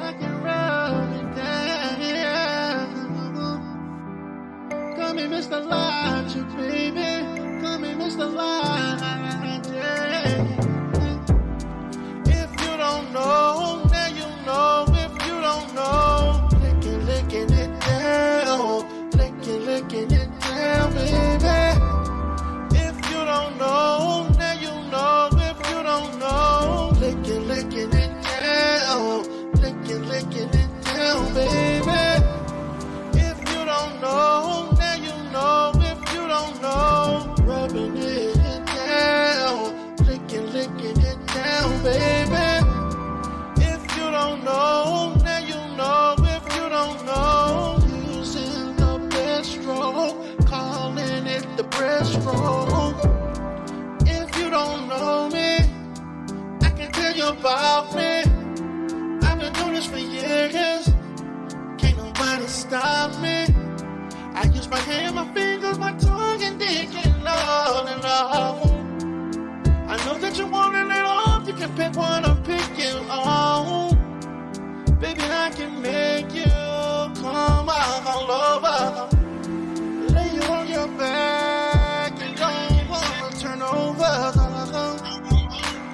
I can rub it down. Come and Mr. Logic, baby. Come and Mr. Logic. If you don't know, now you know. If you don't know, licking it down. Licking it down, baby. If you don't know, now you know. If you don't know, licking it down. Licking it down, baby. If you don't know, now you know. If you don't know, rubbing it down. Licking it down, baby. If you don't know, now you know. If you don't know, using the breaststroke, calling it the breaststroke. If you don't know me, I can tell you about me. I've been doing this for years. Can't nobody stop me. I use my hand, my fingers, my tongue, and dick and all and all. I know that you want it all. You can pick one or pick it all. Baby, I can make you come out all over. Lay you on your back and don't wanna turn over.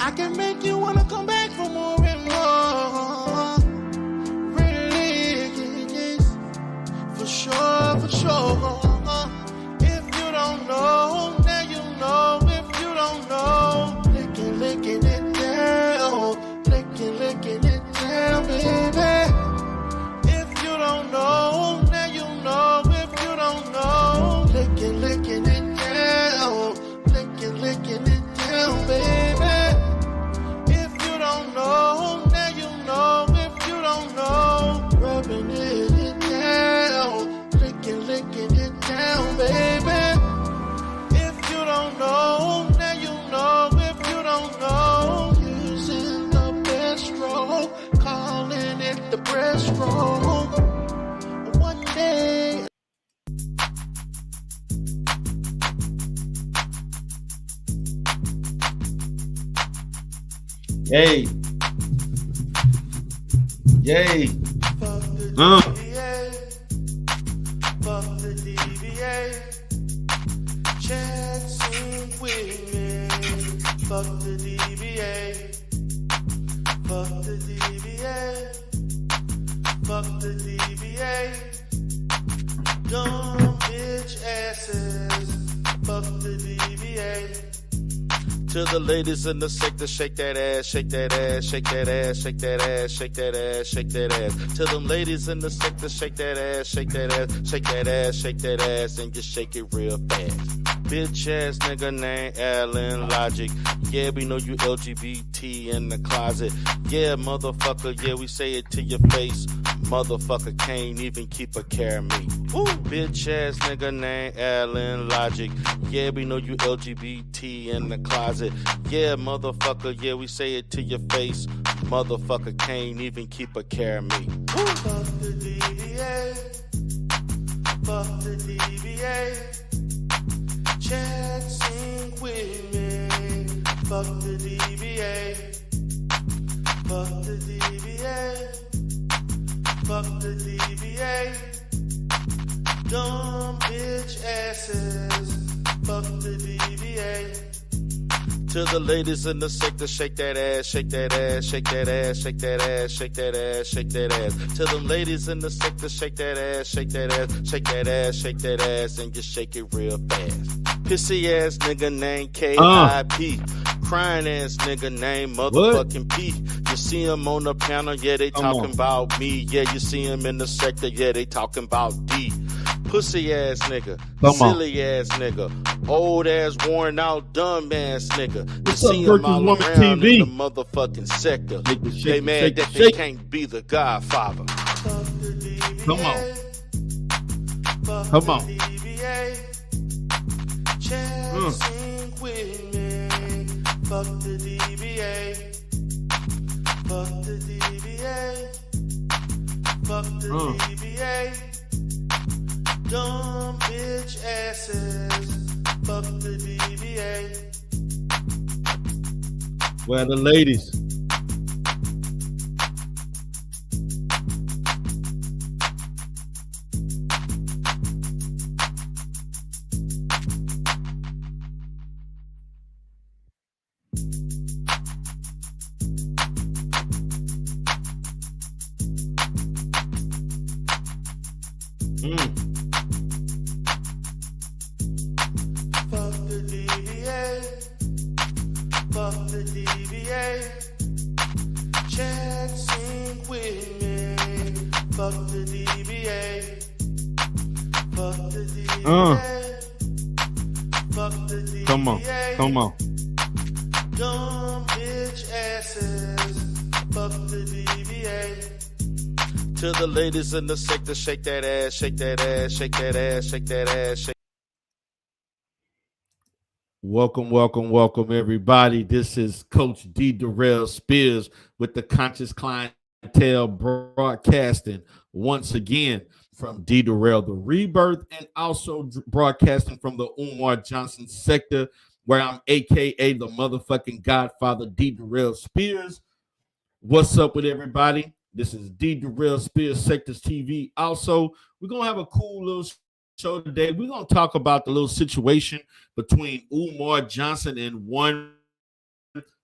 I can make you wanna come back for more and more. Really, for sure, for sure. If you don't know, now you know. If you don't know, licking it down. Licking it down, baby. If you don't know, now you know. If you don't know, licking it down. Licking it down, baby. If you don't know, now you know. If you don't know, rubbing it down. Licking it down, baby. If you don't know, now you know. If you don't know, using the breaststroke, calling it the breaststroke. One day. Yay. Yay. Fuck the DBA. Fuck the DBA. Chat sync with me. Fuck the DBA. Fuck the DBA. Fuck the DBA. Dumb bitch asses. Fuck the DBA. To the ladies in the sector, shake that ass, shake that ass, shake that ass, shake that ass, shake that ass, shake that ass. To them ladies in the sector, shake that ass, shake that ass, shake that ass, shake that ass, and just shake it real fast. Bitch ass nigga named Alan Logic. Yeah, we know you LGBT in the closet. Yeah, motherfucker, yeah, we say it to your face. Motherfucker can't even keep a care of me. Woo! Bitch ass nigga named Alan Logic. Yeah, we know you LGBT in the closet. Yeah, motherfucker, yeah, we say it to your face. Motherfucker can't even keep a care of me. Woo! Fuck the DBA. Fuck the DBA. Chat sync with me. Fuck the DBA. Fuck the DBA. Fuck the DBA. Dumb bitch asses. Fuck the DBA. To the ladies in the sector, shake that ass, shake that ass, shake that ass, shake that ass, shake that ass, shake that ass. To them ladies in the sector, shake that ass, shake that ass, shake that ass, shake that ass, and just shake it real fast. Pissy ass nigga named K.I.P. Crying ass nigga named motherfucking P. You see him on the panel, yeah, they talking about me. Yeah, you see him in the sector, yeah, they talking about D. Pussy ass nigga, silly ass nigga, old ass, worn out, dumb ass nigga. You see him all around in the motherfucking sector. They mad that they can't be the Godfather. Come on. Come on. Sync with me. Fuck the DBA. Fuck the DBA. Fuck the DBA. Dumb bitch asses. Fuck the DBA. Where are the ladies? Fuck the DBA. Fuck the DBA. Chat sync with me. Fuck the DBA. Fuck the DBA. Fuck the DBA. Come on. Dumb bitch asses. Fuck the DBA. To the ladies in the sector, shake that ass, shake that ass, shake that ass, shake that ass, shake. Welcome, everybody. This is Coach D. Darrell Spears with the Conscious Clientele broadcasting once again from D. Darrell the Rebirth, and also broadcasting from the Umar Johnson sector, where I'm AKA the motherfucking Godfather D. Darrell Spears. What's up with everybody? This is D. Darrell Spears Sectors TV. Also, we're gonna have a cool little show today. We're gonna talk about the little situation between Umar Johnson and one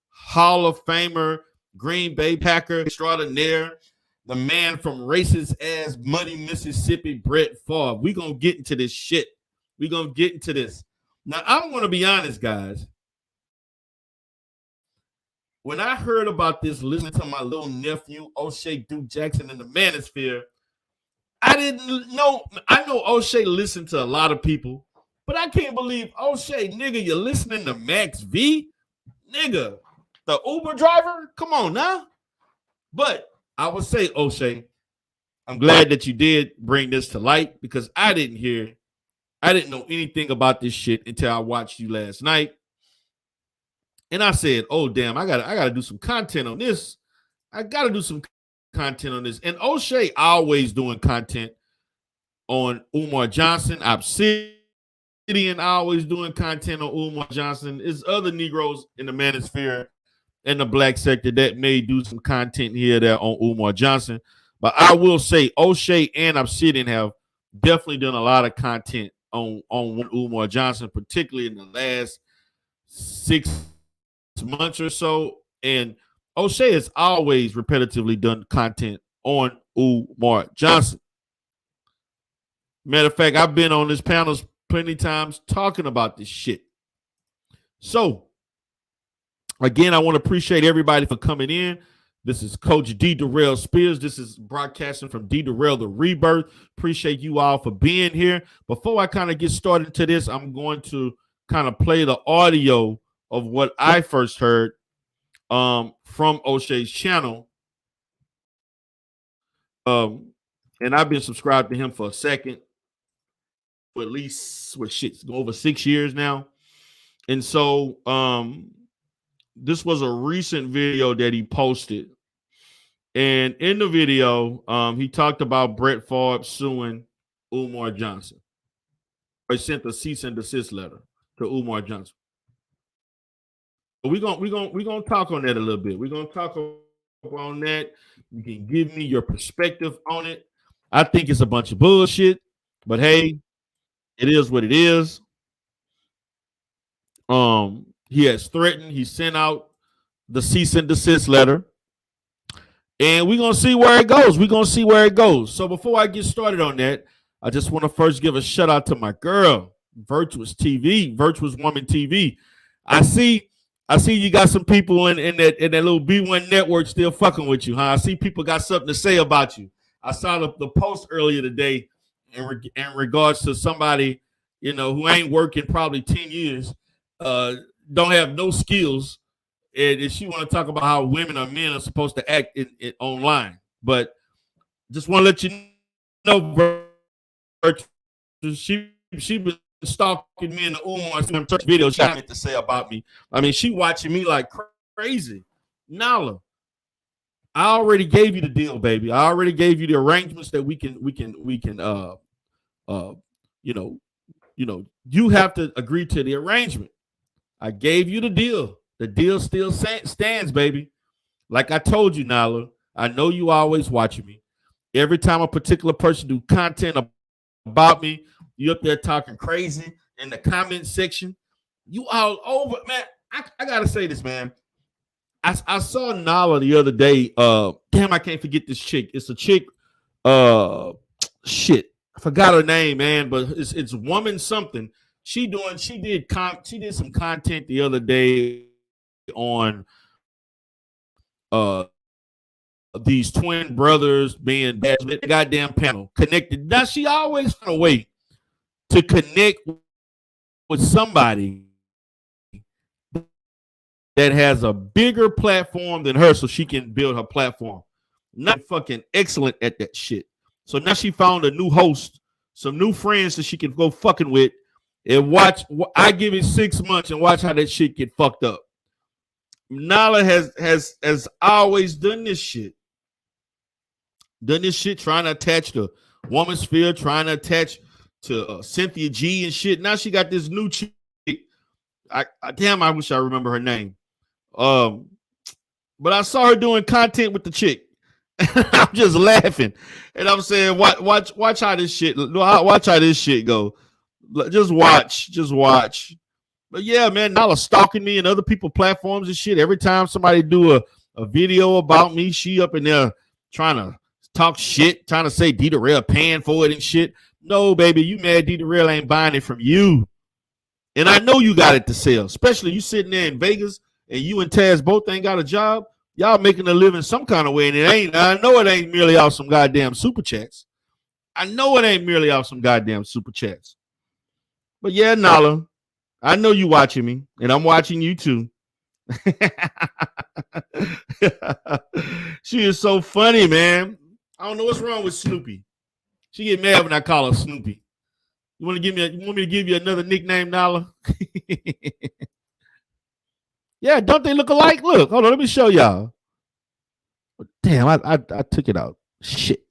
Hall of Famer, Green Bay Packer extraordinaire, the man from racist ass muddy Mississippi, Brett Favre. We're gonna get into this shit. We're gonna get into this. Now, I'm gonna be honest, guys. When I heard about this, listening to my little nephew, O'Shea Duke Jackson in the Manosphere, I didn't know. I know O'Shea listened to a lot of people, but I can't believe, O'Shea, nigga, you're listening to Max V? Nigga, the Uber driver? Come on now. But I would say, O'Shea, I'm glad that you did bring this to light, because I didn't know anything about this shit until I watched you last night. And I said, oh, damn, I gotta do some content on this. I gotta do some content on this. And O'Shea always doing content on Umar Johnson. Obsidian always doing content on Umar Johnson. There's other Negroes in the Manosphere and the black sector that may do some content here there on Umar Johnson. But I will say O'Shea and Obsidian have definitely done a lot of content on Umar Johnson, particularly in the last 6 months or so. And O'Shea has always repetitively done content on Umar Johnson. Matter of fact, I've been on this panels plenty of times talking about this shit. So, again, I want to appreciate everybody for coming in. This is Coach D. Darrell Spears. This is broadcasting from D. Darrell the Rebirth. Appreciate you all for being here. Before I kind of get started into this, I'm going to kind of play the audio of what I first heard from O'Shea's channel. And I've been subscribed to him for a second, for at least over 6 years now. And so this was a recent video that he posted. And in the video, he talked about Brett Favre suing Umar Johnson. He sent a cease and desist letter to Umar Johnson. We're gonna talk on that a little bit. We're gonna talk on that. You can give me your perspective on it. I think it's a bunch of bullshit, but hey, it is what it is. He has threatened. He sent out the cease and desist letter, and we're gonna see where it goes. So before I get started on that, I just want to first give a shout out to my girl, Virtuous Woman TV. I see you got some people in that little B1 network still fucking with you, huh? I see people got something to say about you. I saw the post earlier today in regards to somebody, who ain't working probably 10 years, don't have no skills, and she want to talk about how women or men are supposed to act in online. But just want to let you know, she was stalking me in the Umar church video. She had to say about me. I mean, she watching me like crazy. Nala, I already gave you the deal, baby. I already gave you the arrangements that we can you have to agree to the arrangement. I gave you the deal. The deal still stands, baby. Like I told you, Nala, I know you always watching me. Every time a particular person do content about me, you up there talking crazy in the comment section. You all over, man. I gotta say this, man. I saw Nala the other day. Damn, I can't forget this chick. It's a chick. Shit. I forgot her name, man, but it's woman something. She did some content the other day on uh these twin brothers being bad. The goddamn panel connected. Now she always find a way to connect with somebody that has a bigger platform than her so she can build her platform. Not fucking excellent at that shit. So now she found a new host, some new friends that she can go fucking with and watch. I give it 6 months and watch how that shit get fucked up. Nala has always done this shit. Trying to attach to Woman Sphere, trying to attach to Cynthia G and shit. Now she got this new chick. I wish I remember her name. But I saw her doing content with the chick. I'm just laughing, and I'm saying, watch how this shit. Watch how this shit go. Just watch. But yeah, man, Nala stalking me and other people platforms and shit. Every time somebody do a video about me, she up in there trying to talk shit, trying to say D Darrell paying for it and shit. No, baby, you mad D Darrell ain't buying it from you. And I know you got it to sell, especially you sitting there in Vegas and you and Taz both ain't got a job. Y'all making a living some kind of way, and I know it ain't merely off some goddamn super chats. But yeah, Nala, I know you watching me, and I'm watching you too. She is so funny, man. I don't know what's wrong with Snoopy. She get mad when I call her Snoopy. You want me to give you another nickname, Nala? Yeah, don't they look alike? Look, hold on, let me show y'all. Damn, I took it out. Shit.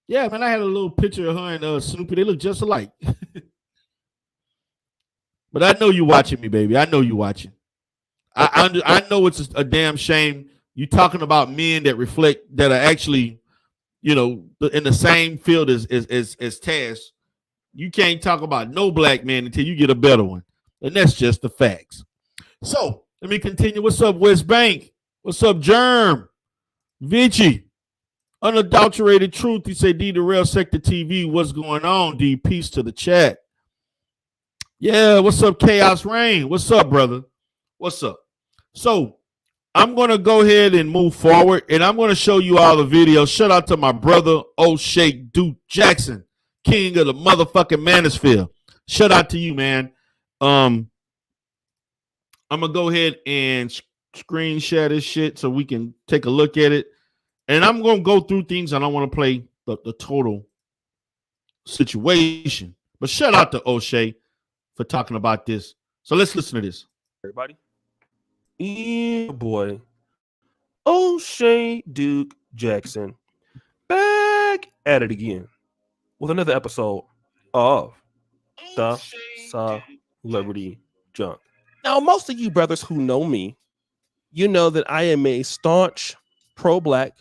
Yeah, man, I had a little picture of her and Snoopy. They look just alike. But I know you watching me, baby. I know you watching. I know it's a damn shame you talking about men that are actually, in the same field as Taz. You can't talk about no black man until you get a better one. And that's just the facts. So let me continue. What's up, West Bank? What's up, Germ? Vinci. Unadulterated truth. He said, D Darrell Sector TV. What's going on, D? Peace to the chat. Yeah, what's up, Chaos Rain? What's up, brother? What's up? So I'm going to go ahead and move forward, and I'm going to show you all the videos. Shout out to my brother, O'Shea Duke Jackson, king of the motherfucking manosphere. Shout out to you, man. I'm going to go ahead and screen share this shit so we can take a look at it. And I'm going to go through things. I don't want to play the total situation. But shout out to O'Shea for talking about this. So let's listen to this. Everybody. Yeah, boy. O'Shea Duke Jackson back at it again with another episode of the Celebrity Junk. Now, most of you brothers who know me, you know that I am a staunch pro-black.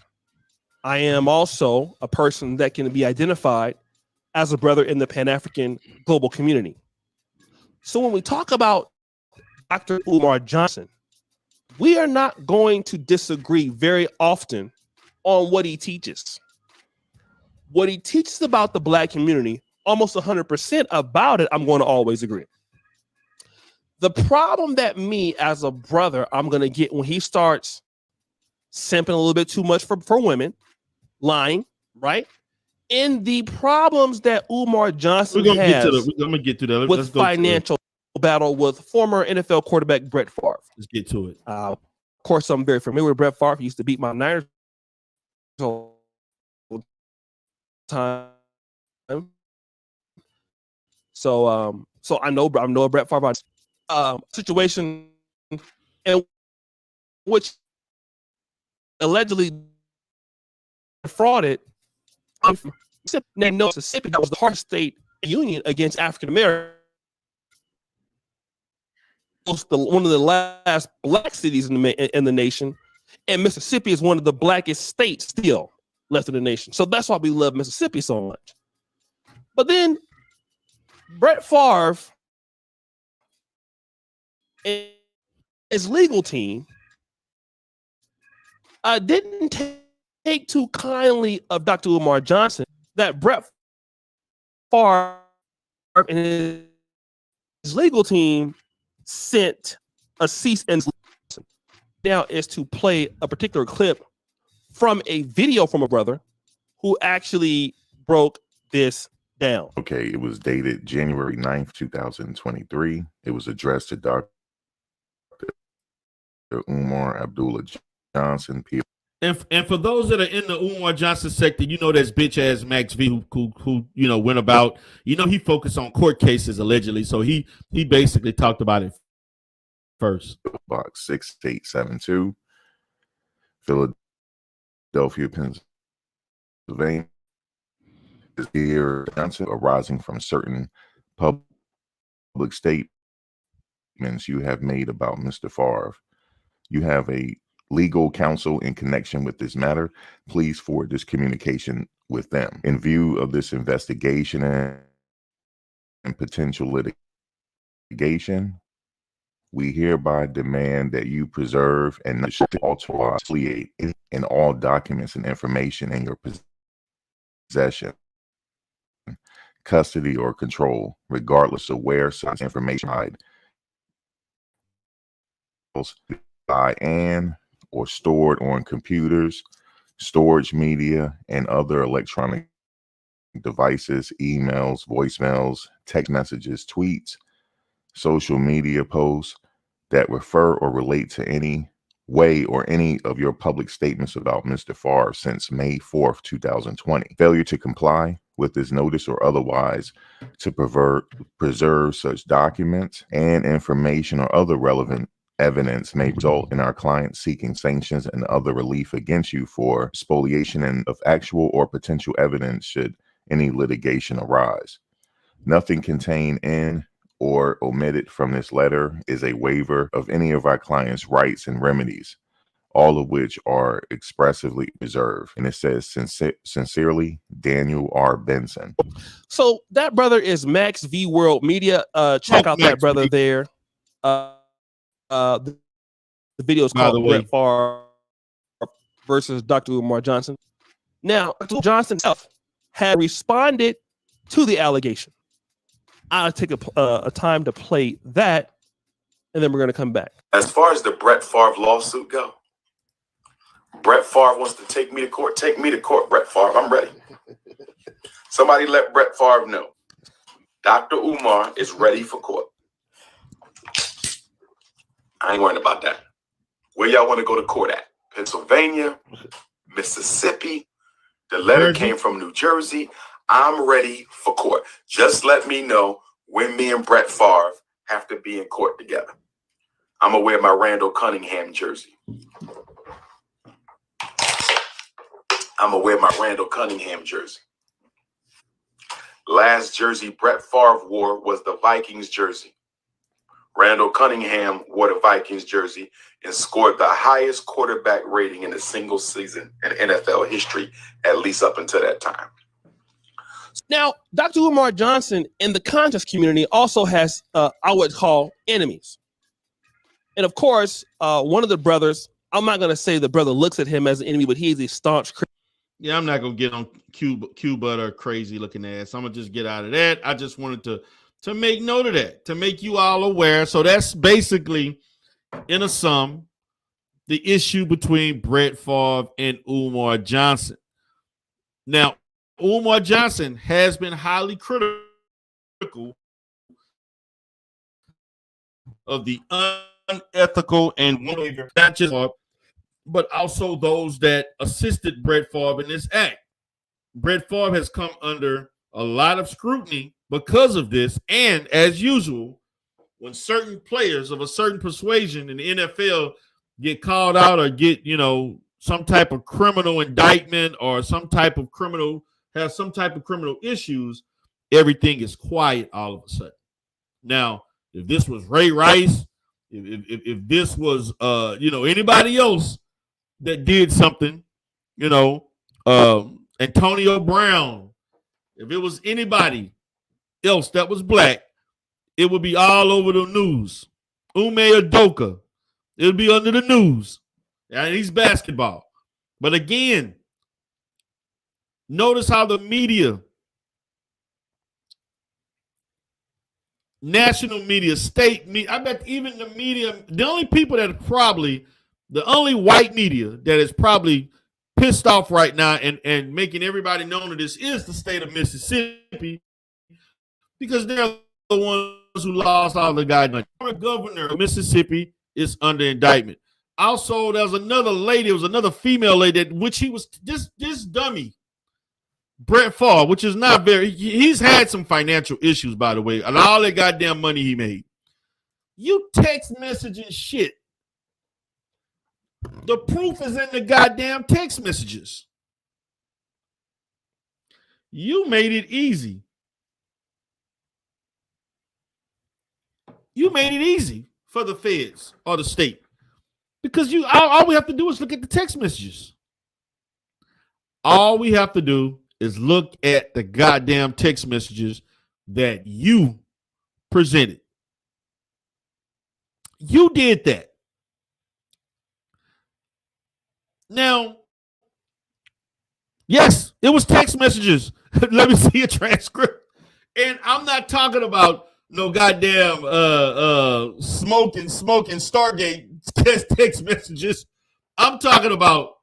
I am also a person that can be identified as a brother in the Pan-African global community. So when we talk about Dr. Umar Johnson, we are not going to disagree very often on what he teaches. What he teaches about the black community, almost 100% about it, I'm going to always agree. The problem that me as a brother, I'm going to get when he starts simping a little bit too much for women, lying, right? And the problems that Umar Johnson has I'm going to get to that. with financial battle with former NFL quarterback Brett Farve. Let's get to it. Of course, I'm very familiar with Brett Farve. He used to beat my Niners all the time. So I know Brett Favre situation in which allegedly defrauded named Mississippi. That was the hardest state union against African Americans. One of the last black cities in the nation, and Mississippi is one of the blackest states still left in the nation. So that's why we love Mississippi so much. But then Brett Favre and his legal team didn't take too kindly of Dr. Umar Johnson that Brett Farve and his legal team sent a cease and desist. Now is to play a particular clip from a video from a brother who actually broke this down. Okay, it was dated January 9th, 2023. It was addressed to Dr. Umar Johnson, And for those that are in the Umar Johnson sector, you know that's bitch ass Max V who you know went about, you know, he focused on court cases allegedly. So he basically talked about it first. Box 6872, Philadelphia, Pennsylvania. Is here arising from certain public statements you have made about Mr. Farve. You have a legal counsel in connection with this matter. Please forward this communication with them. In view of this investigation and potential litigation, we hereby demand that you preserve and alter in all documents and information in your possession, custody, or control, regardless of where such information by or stored on computers, storage media, and other electronic devices, emails, voicemails, text messages, tweets, social media posts that refer or relate to any way or any of your public statements about Mr. Farve since May 4th, 2020. Failure to comply with this notice or otherwise to preserve such documents and information or other relevant evidence may result in our client seeking sanctions and other relief against you for spoliation and of actual or potential evidence should any litigation arise. Nothing contained in or omitted from this letter is a waiver of any of our clients' rights and remedies, all of which are expressively reserved. And it says, sincerely, Daniel R. Benson. So that brother is Max V World Media. Check out that brother there. The video is called Brett Farve versus Dr. Umar Johnson. Now, Dr. Johnson himself had responded to the allegation. I'll take a time to play that, and then we're going to come back. As far as the Brett Farve lawsuit go, Brett Farve wants to take me to court. Take me to court, Brett Farve. I'm ready. Somebody let Brett Farve know. Dr. Umar is ready for court. I ain't worrying about that. Where y'all want to go to court at? Pennsylvania, Mississippi. The letter came from New Jersey. I'm ready for court. Just let me know when me and Brett Farve have to be in court together. I'm going to wear my Randall Cunningham jersey. I'm going to wear my Randall Cunningham jersey. Last jersey Brett Favre wore was the Vikings jersey. Randall Cunningham wore the Vikings jersey and scored the highest quarterback rating in a single season in NFL history, at least up until that time. Now, Dr. Umar Johnson in the contest community also has, I would call, enemies. And of course, one of the brothers, I'm not going to say the brother looks at him as an enemy, but he's a staunch Christian. Yeah, I'm not going to get on Cuba or crazy looking ass. I'm going to just get out of that. I just wanted to make note of that, to make you all aware. So that's basically, in a sum, the issue between Brett Favre and Umar Johnson. Now, Umar Johnson has been highly critical of the unethical and not just but also those that assisted Brett Favre in this act. Brett Favre has come under a lot of scrutiny because of this, and as usual, when certain players of a certain persuasion in the NFL get called out or get, some type of criminal indictment or some type of criminal issues, everything is quiet all of a sudden. Now, if this was Ray Rice, if this was anybody else that did something, Antonio Brown, if it was anybody else that was black, it would be all over the news. Ume Udoka, it would be under the news. And he's basketball. But again, notice how the media national media, state media. I bet even the media, the only people that probably, the only white media that is probably pissed off right now and making everybody know that this is the state of Mississippi because they're the ones who lost all the goddamn money. The governor of Mississippi is under indictment. Also, there was another lady, it was another female lady, that, which he was this dummy, Brett Favre, which is not very, he's had some financial issues, by the way, and all that goddamn money he made. You text messaging shit. The proof is in the goddamn text messages. You made it easy. You made it easy for the feds or the state because all we have to do is look at the text messages. All we have to do is look at the goddamn text messages that you presented. You did that. Now, yes, it was text messages. Let me see a transcript. And I'm not talking about no goddamn smoking Stargate text messages. I'm talking about,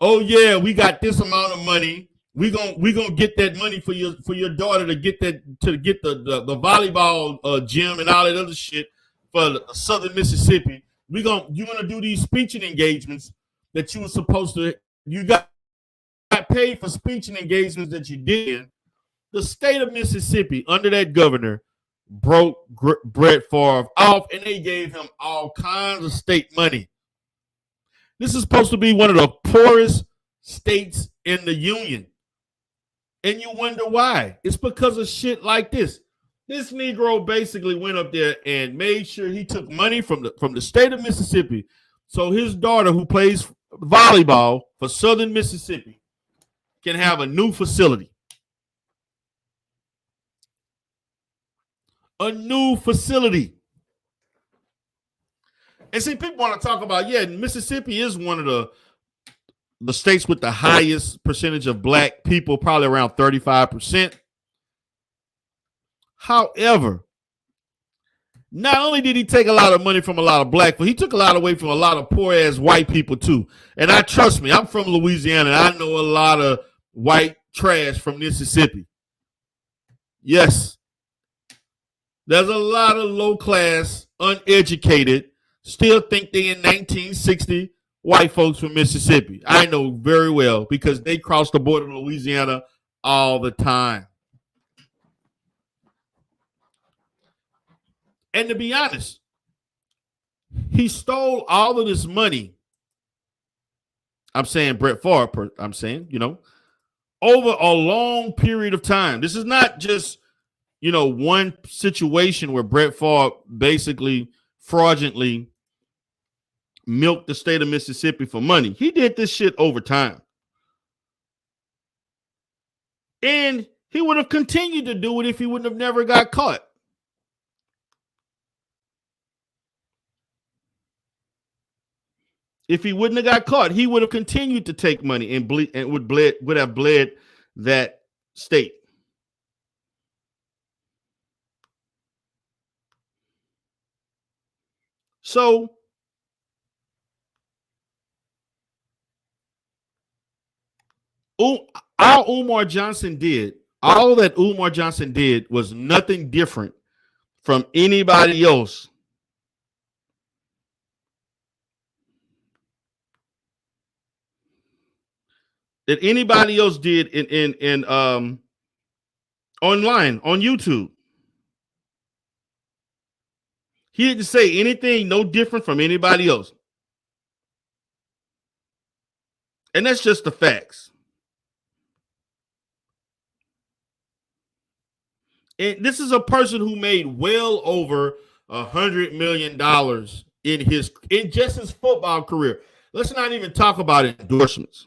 oh yeah, we got this amount of money. We gonna get that money for your daughter to get the volleyball gym and all that other shit for Southern Mississippi. You gonna do these speeching engagements that you were supposed to. You got paid for speeching engagements that you did. The state of Mississippi under that governor broke Brett Favre off, and they gave him all kinds of state money. This is supposed to be one of the poorest states in the union. And you wonder why. It's because of shit like this. This Negro basically went up there and made sure he took money from the state of Mississippi so his daughter, who plays volleyball for Southern Mississippi, can have a new facility. A new facility. And see, people want to talk about, yeah, Mississippi is one of the states with the highest percentage of black people, probably around 35%. However, not only did he take a lot of money from a lot of black people, he took a lot away from a lot of poor ass white people too. And trust me, I'm from Louisiana and I know a lot of white trash from Mississippi. Yes. There's a lot of low class, uneducated, still think they in 1960 white folks from Mississippi. I know very well because they cross the border to Louisiana all the time. And to be honest, he stole all of this money. I'm saying Brett Favre, I'm saying, over a long period of time. This is not just, one situation where Brett Favre basically fraudulently milked the state of Mississippi for money. He did this shit over time. And he would have continued to do it if he wouldn't have never got caught. If he wouldn't have got caught, he would have continued to take money and would have bled that state. So all Umar Johnson did, all that Umar Johnson did was nothing different from anybody else. That anybody else did in online on YouTube. He didn't say anything no different from anybody else. And that's just the facts. And this is a person who made well over $100 million in just his football career. Let's not even talk about endorsements.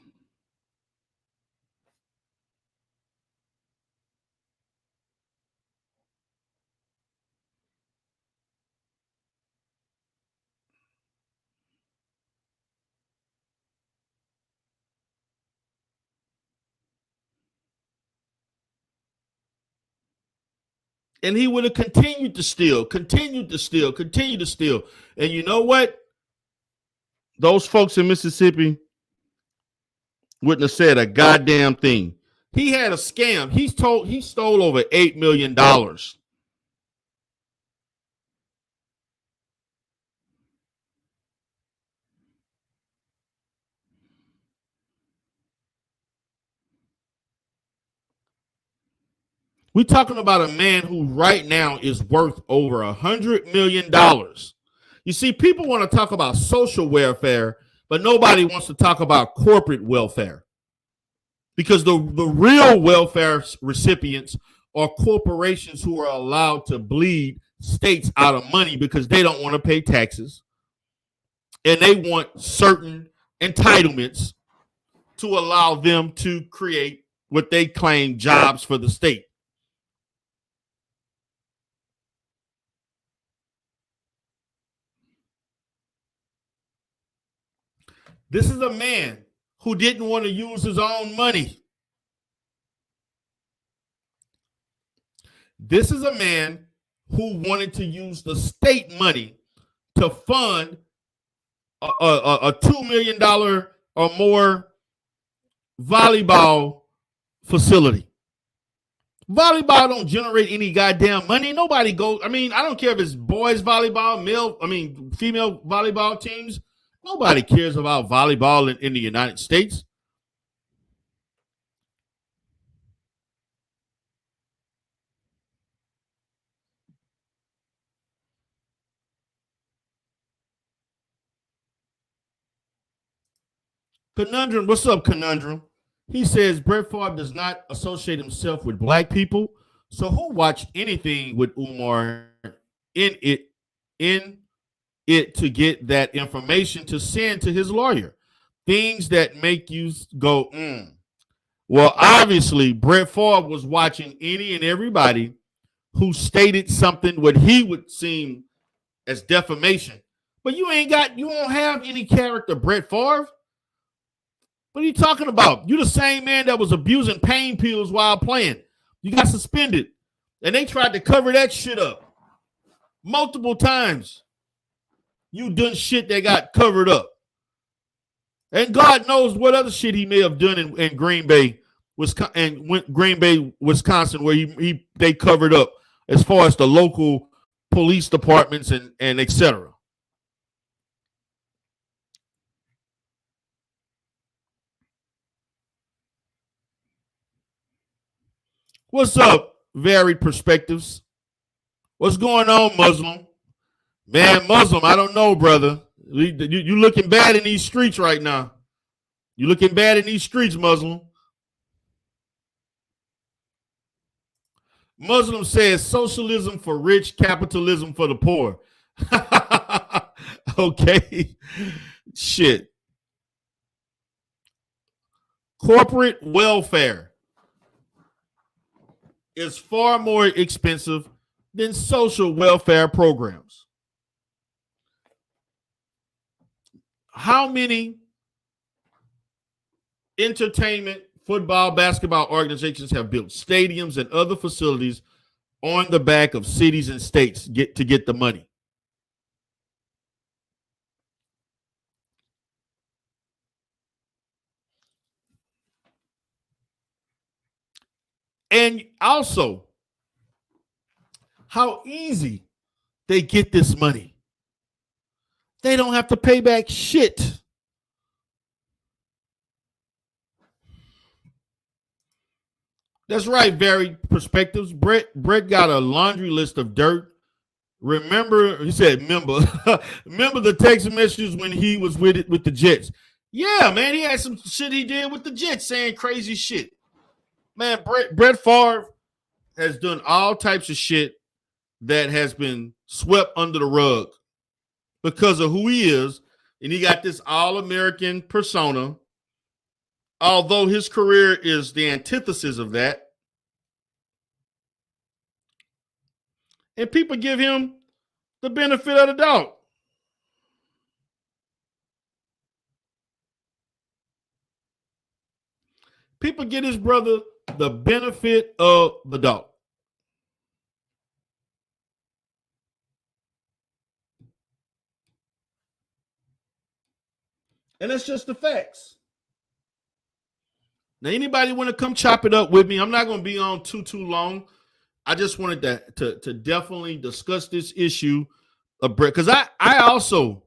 And he would have continued to steal, continued to steal, continued to steal. And you know what? Those folks in Mississippi wouldn't have said a goddamn thing. He had a scam. He stole over $8 million. We're talking about a man who right now is worth over $100 million. You see, people want to talk about social welfare, but nobody wants to talk about corporate welfare. Because the real welfare recipients are corporations who are allowed to bleed states out of money because they don't want to pay taxes. And they want certain entitlements to allow them to create what they claim jobs for the state. This is a man who didn't want to use his own money. This is a man who wanted to use the state money to fund a $2 million or more volleyball facility. Volleyball don't generate any goddamn money. Nobody goes. I mean, I don't care if it's boys volleyball, female volleyball teams. Nobody cares about volleyball in the United States. Conundrum, what's up, Conundrum? He says Brett Favre does not associate himself with black people, so who watched anything with Umar in it to get that information to send to his lawyer? Things that make you go, Well, obviously, Brett Favre was watching any and everybody who stated something what he would seem as defamation. But you don't have any character, Brett Favre. What are you talking about? You're the same man that was abusing pain pills while playing. You got suspended. And they tried to cover that shit up multiple times. You done shit that got covered up. And God knows what other shit he may have done in Green Bay, Wisconsin, where they covered up as far as the local police departments and et cetera. What's up, Varied Perspectives? What's going on, Muslim? Man, Muslim, I don't know, brother. You looking bad in these streets right now. You looking bad in these streets, Muslim. Muslim says socialism for rich, capitalism for the poor. Okay. Shit. Corporate welfare is far more expensive than social welfare programs. How many entertainment, football, basketball organizations have built stadiums and other facilities on the back of cities and states to get the money? And also, how easy they get this money. They don't have to pay back shit. That's right, Varied Perspectives. Brett got a laundry list of dirt. Remember, he said, remember the text messages when he was with the Jets. Yeah, man, he had some shit he did with the Jets saying crazy shit. Man, Brett Favre has done all types of shit that has been swept under the rug because of who he is. And he got this all-American persona. Although his career is the antithesis of that. And people give him the benefit of the doubt. People give his brother the benefit of the doubt. And that's just the facts. Now, anybody want to come chop it up with me? I'm not going to be on too long. I just wanted to definitely discuss this issue of Brett, because I also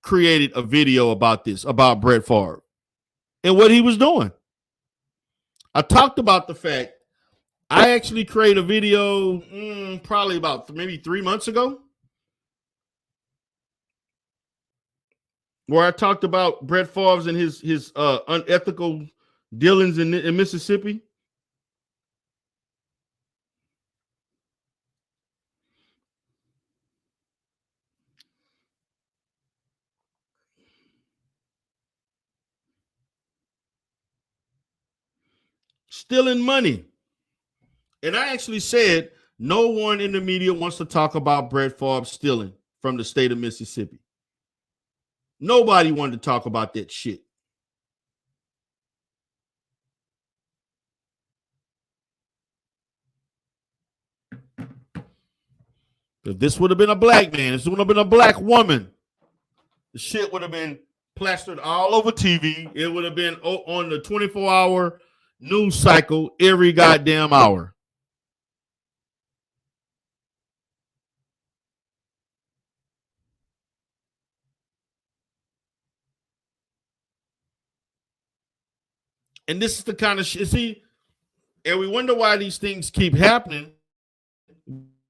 created a video about this, about Brett Favre and what he was doing. I talked about the fact I actually created a video probably about maybe 3 months ago where I talked about Brett Favre's and his unethical dealings in Mississippi. Stealing money. And I actually said no one in the media wants to talk about Brett Favre stealing from the state of Mississippi. Nobody wanted to talk about that shit. If this would have been a black man, this would have been a black woman, the shit would have been plastered all over TV. It would have been on the 24-hour news cycle every goddamn hour. And this is the kind of shit, see, and we wonder why these things keep happening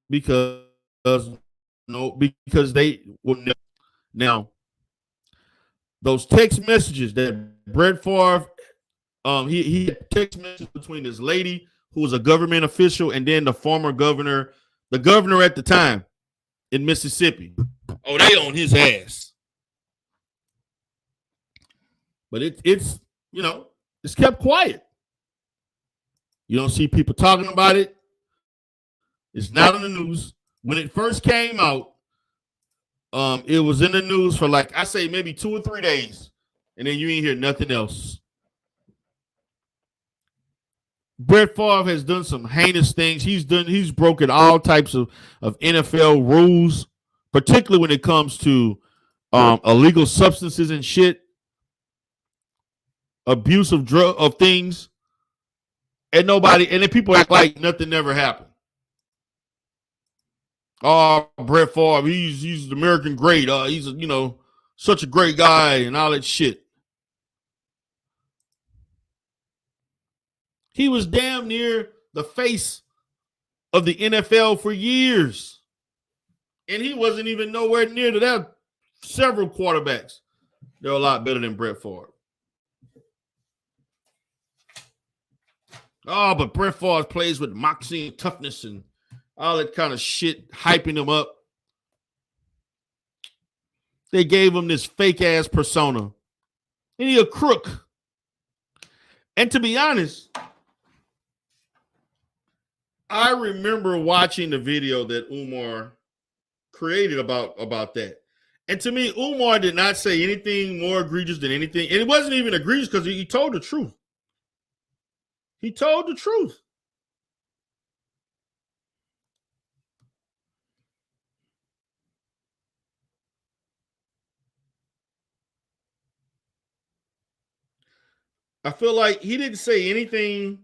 because they will never. Now, those text messages that Brett Favre, he had text messages between this lady who was a government official and then the former governor, the governor at the time in Mississippi. Oh, they on his ass. But it's you know, it's kept quiet. You don't see people talking about it. It's not in the news. When it first came out, it was in the news for like, I say maybe 2 or 3 days, and then you ain't hear nothing else. Brett Favre has done some heinous things. He's broken all types of NFL rules, particularly when it comes to illegal substances and shit, abuse of things, and then people act like nothing never happened. Oh, Brett Favre, he's the American great. He's such a great guy and all that shit. He was damn near the face of the NFL for years. And he wasn't even nowhere near to that. Several quarterbacks, they're a lot better than Brett Favre. Oh, but Brett Favre plays with moxie and toughness and all that kind of shit, hyping him up. They gave him this fake-ass persona. And he a crook. And to be honest, I remember watching the video that Umar created about that. And to me, Umar did not say anything more egregious than anything. And it wasn't even egregious because he told the truth. He told the truth. I feel like he didn't say anything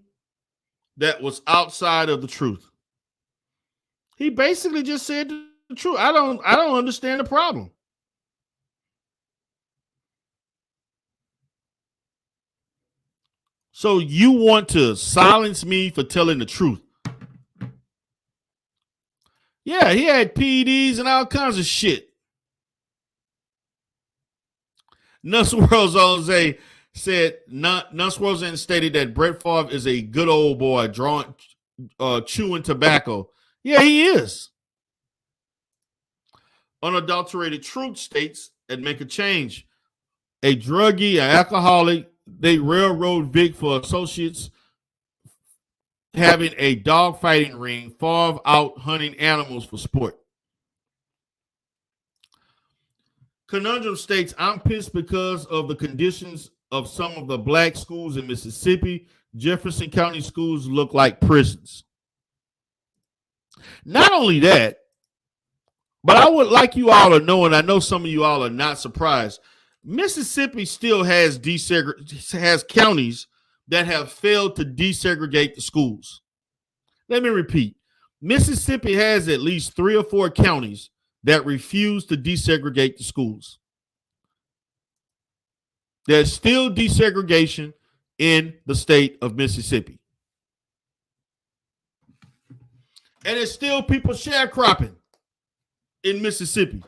that was outside of the truth. He basically just said the truth. I don't understand the problem. So you want to silence me for telling the truth? Yeah, he had PEDs and all kinds of shit. Nuss World Jose said, Nuss World stated that Brett Favre is a good old boy chewing tobacco. Yeah, he is. Unadulterated truth states and make a change. A druggie, an alcoholic, they railroad Vic for associates having a dog fighting ring, Favre out hunting animals for sport. Conundrum states, I'm pissed because of the conditions of some of the black schools in Mississippi. Jefferson County schools look like prisons. Not only that, but I would like you all to know, and I know some of you all are not surprised, Mississippi still has counties that have failed to desegregate the schools. Let me repeat. Mississippi has at least 3 or 4 counties that refuse to desegregate the schools. There's still desegregation in the state of Mississippi. And there's still people sharecropping in Mississippi.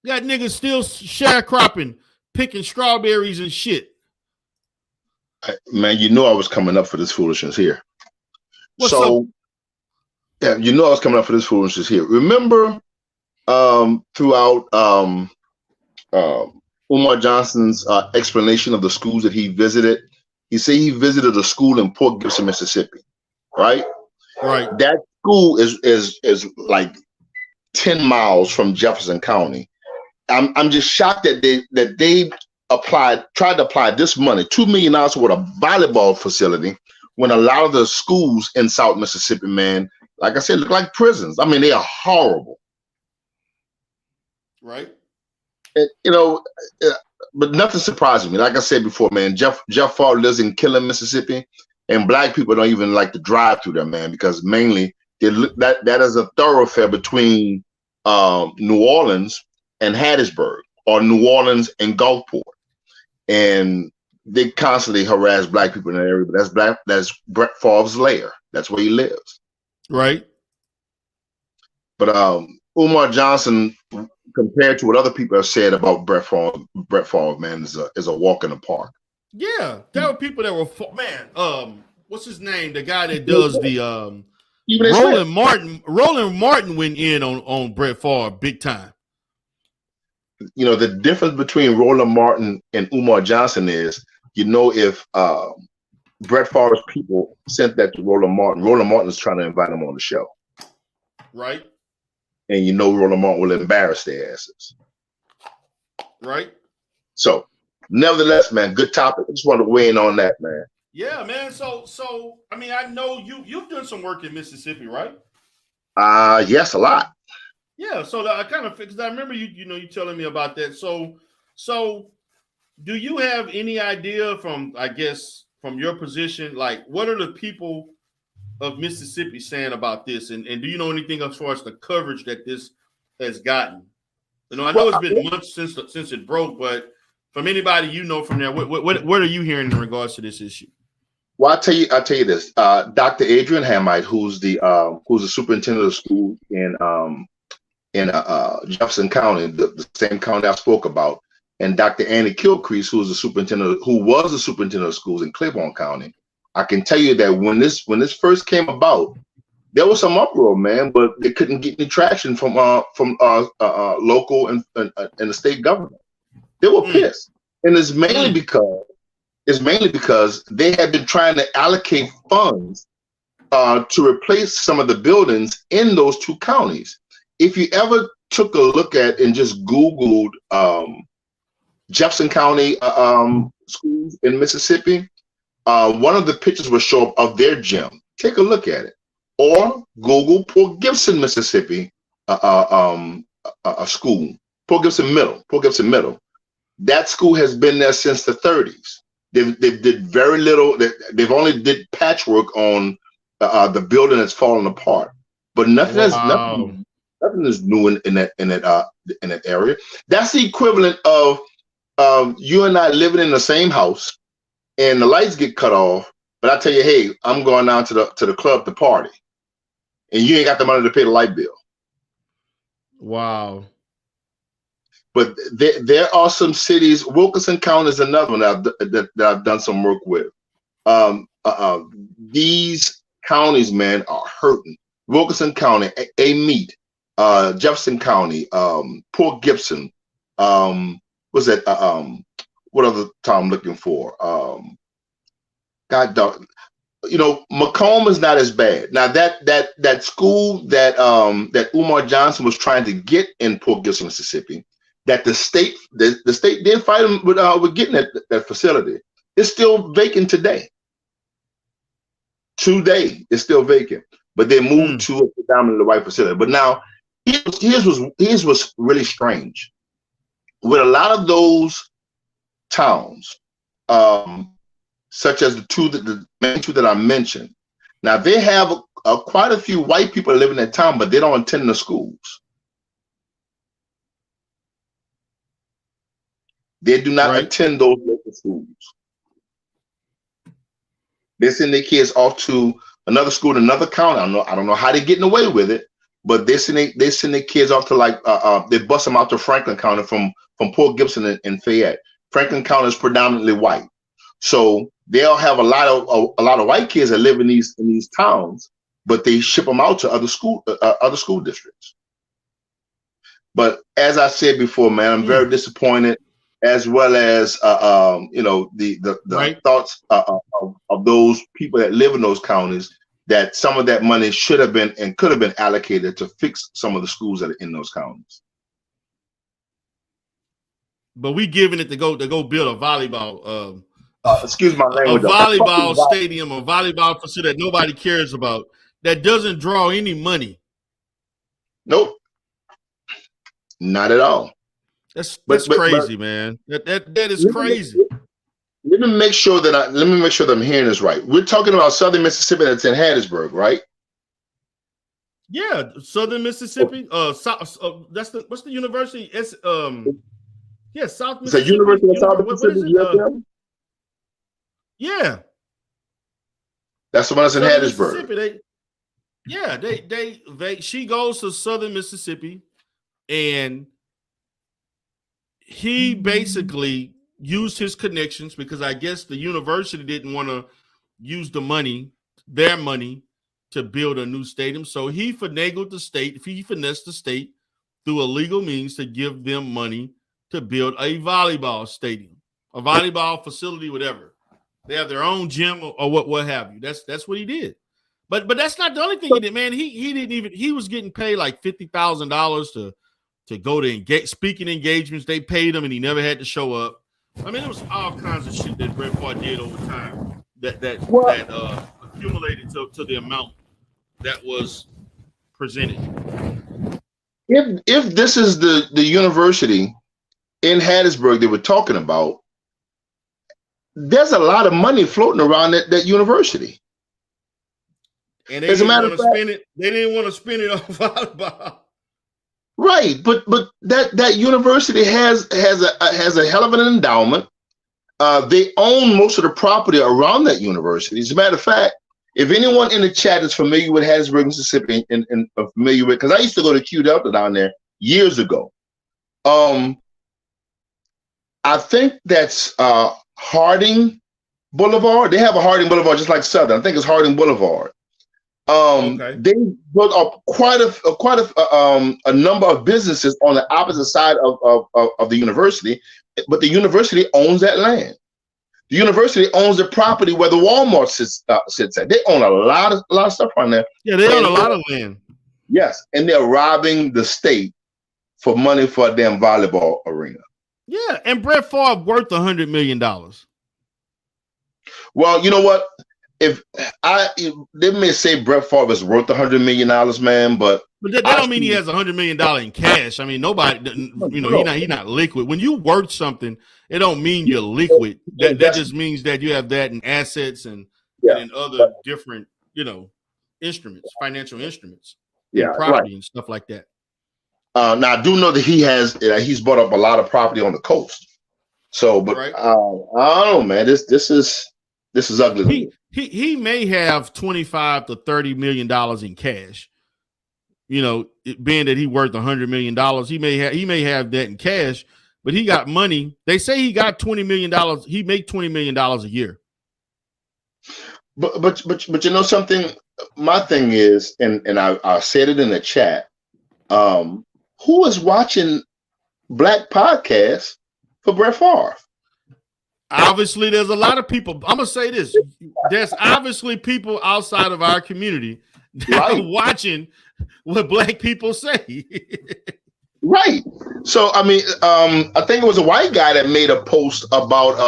You got niggas still sharecropping, picking strawberries and shit. Man, you know I was coming up for this foolishness here. What's up? Yeah, you know I was coming up for this foolishness here. Remember throughout Umar Johnson's explanation of the schools that he visited, he said he visited a school in Port Gibson, Mississippi, right? Right. That school is like 10 miles from Jefferson County. I'm just shocked that they tried to apply this money, $2 million for a volleyball facility, when a lot of the schools in South Mississippi, man, like I said, look like prisons. I mean, they are horrible. Right. And, but nothing surprises me. Like I said before, man, Jeff Farve lives in Killen, Mississippi, and black people don't even like to drive through there, man, because mainly that is a thoroughfare between New Orleans and Hattiesburg, or New Orleans and Gulfport, and they constantly harass black people in that area. But that's Brett Favre's lair. That's where he lives. Right. But Umar Johnson, compared to what other people have said about Brett Favre, man, is a walk in the park. Yeah, there were people that were man. What's his name? The guy that does the Roland Martin went in on Brett Favre big time. The difference between Roland Martin and Umar Johnson is, if Brett Favre's people sent that to Roland Martin is trying to invite him on the show. Right. And Roland Martin will embarrass their asses. Right. So, nevertheless, man, good topic. I just want to weigh in on that, man. Yeah, man. So I mean, I know you've done some work in Mississippi, right? Yes, a lot. Yeah, so I kind of, because I remember you telling me about that. So do you have any idea from your position, like what are the people of Mississippi saying about this, and do you know anything as far as the coverage that this has gotten? I know it's been months since it broke, but from anybody from there, what are you hearing in regards to this issue? Well, I'll tell you this. Dr. Adrian Hamite, who's the superintendent of schools in Jefferson County, the same county I spoke about, and Dr. Annie Kilcrease, who was the superintendent of schools in Claiborne County. I can tell you that when this first came about, there was some uproar, man, but they couldn't get any traction from local and the state government. They were pissed, and it's mainly because they had been trying to allocate funds to replace some of the buildings in those 2 counties. If you ever took a look at and just Googled Jefferson County schools in Mississippi, one of the pictures will show up of their gym. Take a look at it. Or Google Port Gibson, Mississippi, a school, Port Gibson Middle. That school has been there since the 30s. They did very little. They've only did patchwork on the building that's fallen apart, but nothing is new in that area. That's the equivalent of you and I living in the same house, and the lights get cut off. But I tell you, hey, I'm going down to the club to party, and you ain't got the money to pay the light bill. Wow. But there are some cities. Wilkinson County is another one that I've done some work with. These counties, man, are hurting. Wilkinson County, Amite, Jefferson County, Port Gibson. What's that? What other town I'm looking for? God dog. Macomb is not as bad. Now that school that Umar Johnson was trying to get in Port Gibson, Mississippi, that the state did fight him with getting that facility. It's still vacant today. Today it's still vacant, but they moved to a predominantly white facility. But now Here's what's really strange. With a lot of those towns, such as the main two that I mentioned, now they have quite a few white people living in that town, but they don't attend the schools. They do not attend those local schools. They send their kids off to another school in another county. I don't know how they're getting away with it, but they send their kids off to like they bust them out to Franklin County from Port Gibson and Fayette. Franklin County is predominantly white, so they'll have a lot of white kids that live in these towns, but they ship them out to other school districts. But as I said before, man, I'm very disappointed, as well as the thoughts of those people that live in those counties, that some of that money should have been and could have been allocated to fix some of the schools that are in those counties. But we giving it to go build a volleyball excuse my language, a volleyball stadium, a volleyball facility that nobody cares about, that doesn't draw any money. Nope, not at all. That's crazy, man. That is crazy. Let me make sure that I'm hearing this right. We're talking about Southern Mississippi, that's in Hattiesburg, right? Yeah, Southern Mississippi. What's the university? It's South Mississippi. It's a University of South Mississippi. Yeah, that's the one that's in Hattiesburg. She goes to Southern Mississippi, and he basically used his connections, because I guess the university didn't want to use their money, to build a new stadium. So he finagled the state. He finessed the state through illegal means to give them money to build a volleyball stadium, a volleyball facility, whatever. They have their own gym or what have you. That's what he did. But that's not the only thing he did, man. He was getting paid like $50,000 to go to speaking engagements. They paid him and he never had to show up. I mean, it was all kinds of shit that Brett Favre did over time that accumulated to the amount that was presented. If this is the university in Hattiesburg they were talking about, there's a lot of money floating around that university. And they didn't want to spend it on volleyball. Right, but that university has a hell of an endowment. They own most of the property around that university. As a matter of fact, if anyone in the chat is familiar with Hattiesburg, Mississippi, and familiar with, because I used to go to Q Delta down there years ago. I think that's Harding Boulevard. They have a Harding Boulevard just like Southern. I think it's Harding Boulevard. They built up quite a number of businesses on the opposite side of the university, but the university owns that land. The university owns the property where the Walmart sits at. They own a lot of stuff on there. Yeah, they own a lot of land. Yes, and they're robbing the state for money for a damn volleyball arena. Yeah, and Brett Favre worth $100 million. Well, you know what? They may say Brett Favre is worth $100 million, man, but that don't mean he has $100 million in cash. I mean, nobody, he's not liquid. When you worth something, it don't mean you're liquid. That just means that you have that in assets and other different, instruments, financial instruments, property and stuff like that. Now I do know that he's bought up a lot of property on the coast. So, but I don't know, man. This is ugly. He may have $25 to $30 million in cash. Being that he worth $100 million, he may have that in cash, but he got money. They say he got $20 million. He make $20 million a year. But you know something? My thing is, and I said it in the chat. Who is watching Black podcasts for Brett Favre? Obviously, there's a lot of people. I'm gonna say this: there's obviously people outside of our community that are watching what Black people say. Right. So I mean, I think it was a white guy that made a post about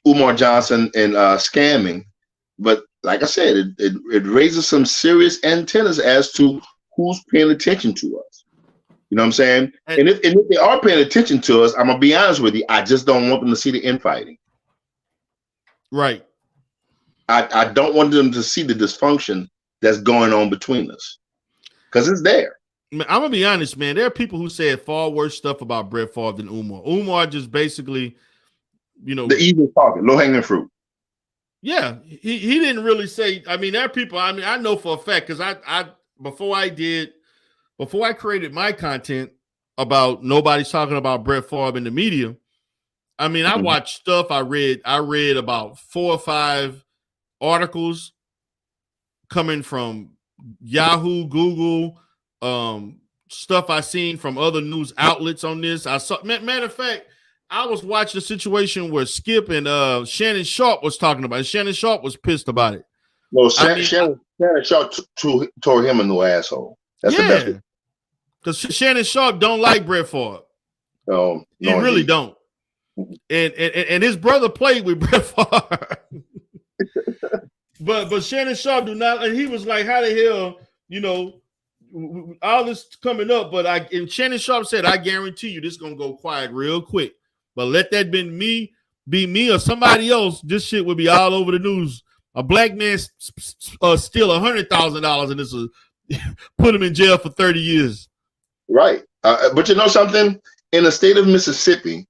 Umar Johnson and scamming, but like I said, it raises some serious antennas as to who's paying attention to us. You know what I'm saying? And if they are paying attention to us, I'm gonna be honest with you, I just don't want them to see the infighting. Right. I don't want them to see the dysfunction that's going on between us, because it's there. I'm gonna be honest, man. There are people who said far worse stuff about Brett Favre than Umar. Umar just basically, the easy target, low hanging fruit. Yeah, he didn't really say. I mean, there are people. I mean, I know for a fact because I before I created my content about nobody's talking about Brett Favre in the media. I mean, I watched stuff. I read about 4 or 5 articles coming from Yahoo, Google, stuff I seen from other news outlets on this. I saw, matter of fact, I was watching a situation where Skip and Shannon Sharp was talking about it. Shannon Sharp was pissed about it. No, Shannon Sharp tore him a new asshole. That's the best. Because Shannon Sharp don't like Brett Favre. No, he really don't. And his brother played with Brett Favre. but Shannon Sharp do not. And he was like, "How the hell, all this coming up?" But and Shannon Sharp said, "I guarantee you, this gonna go quiet real quick. But let that be me or somebody else. This shit would be all over the news. A black man steal $100,000 and this will put him in jail for 30 years." Right. But you know something? In the state of Mississippi,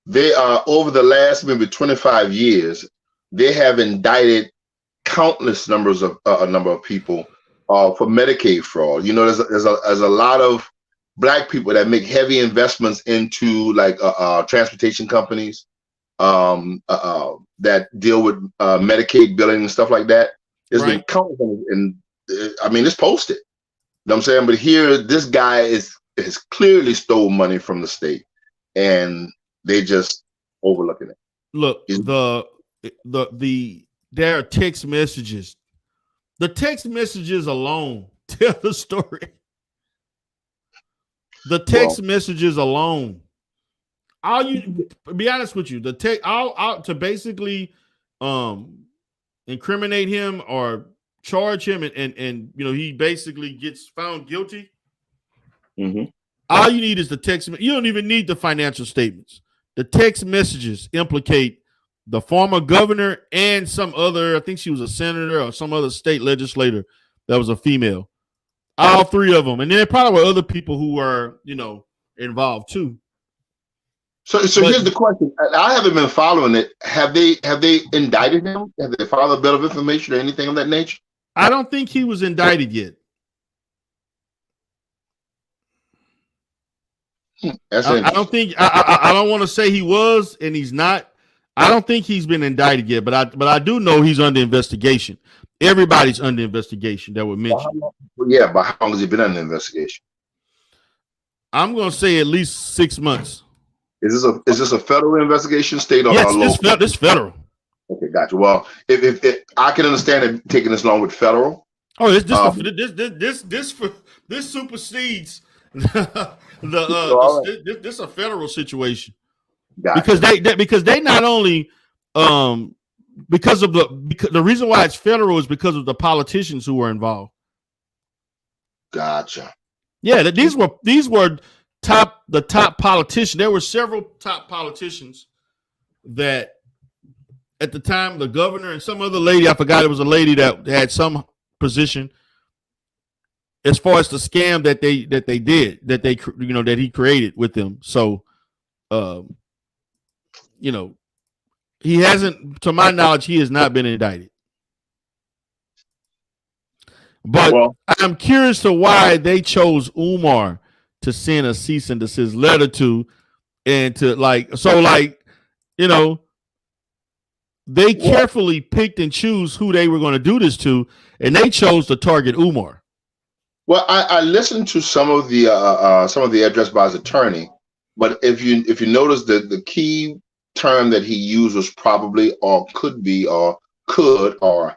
they are over the last maybe 25 years, they have indicted countless numbers of a number of people for Medicaid fraud. There's a lot of black people that make heavy investments into like transportation companies that deal with Medicaid billing and stuff like that. There's been countless, and I mean, it's posted. You know what I'm saying? But here, this guy has clearly stole money from the state, and they just overlooking it. Look, there are text messages. The text messages alone tell the story. The text messages alone. Be honest with you, the text to basically incriminate him or charge him and he basically gets found guilty. All you need is the text. You don't even need the financial statements. The text messages implicate the former governor and some other, I think she was a senator or some other state legislator that was a female. All 3 of them. And then there probably were other people who were, involved too. So here's the question. I haven't been following it. Have they indicted him? Have they filed a bill of information or anything of that nature? I don't think he was indicted yet. I don't think I don't want to say he was and he's not. I don't think he's been indicted yet, but I do know he's under investigation. Everybody's under investigation that would mention. Yeah, but how long has he been under investigation? I'm going to say at least 6 months. Is this a federal investigation, state or local? Yes, this federal. Okay, gotcha. Well, if I can understand it taking this long with federal. Oh, this supersedes this a federal situation. Gotcha. Because they not only because the reason why it's federal is because of the politicians who were involved. Gotcha. Yeah, these were the top politicians. There were several top politicians that at the time, the governor and some other lady, I forgot, it was a lady that had some position as far as the scam that he created with them. So, he hasn't, to my knowledge, he has not been indicted. But I'm curious to why they chose Umar to send a cease and desist letter to, and to they carefully picked and choose who they were going to do this to, and they chose to target Umar. Well, I listened to some of the address by his attorney, but if you notice the key term that he used was probably or could be or could or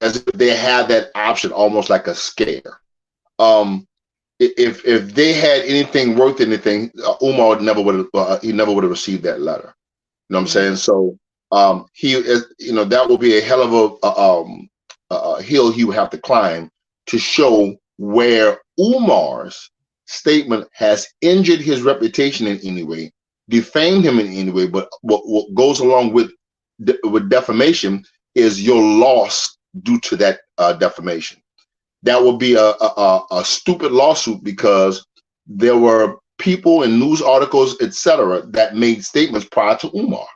as if they had that option, almost like a scare. If they had anything worth anything, Umar never would have received that letter. You know what I'm saying? So he is, that will be a hell of a hill he would have to climb to show where Umar's statement has injured his reputation in any way, defamed him in any way. But what goes along with defamation is your loss due to that defamation. That would be a stupid lawsuit because there were people in news articles, etc., that made statements prior to Umar.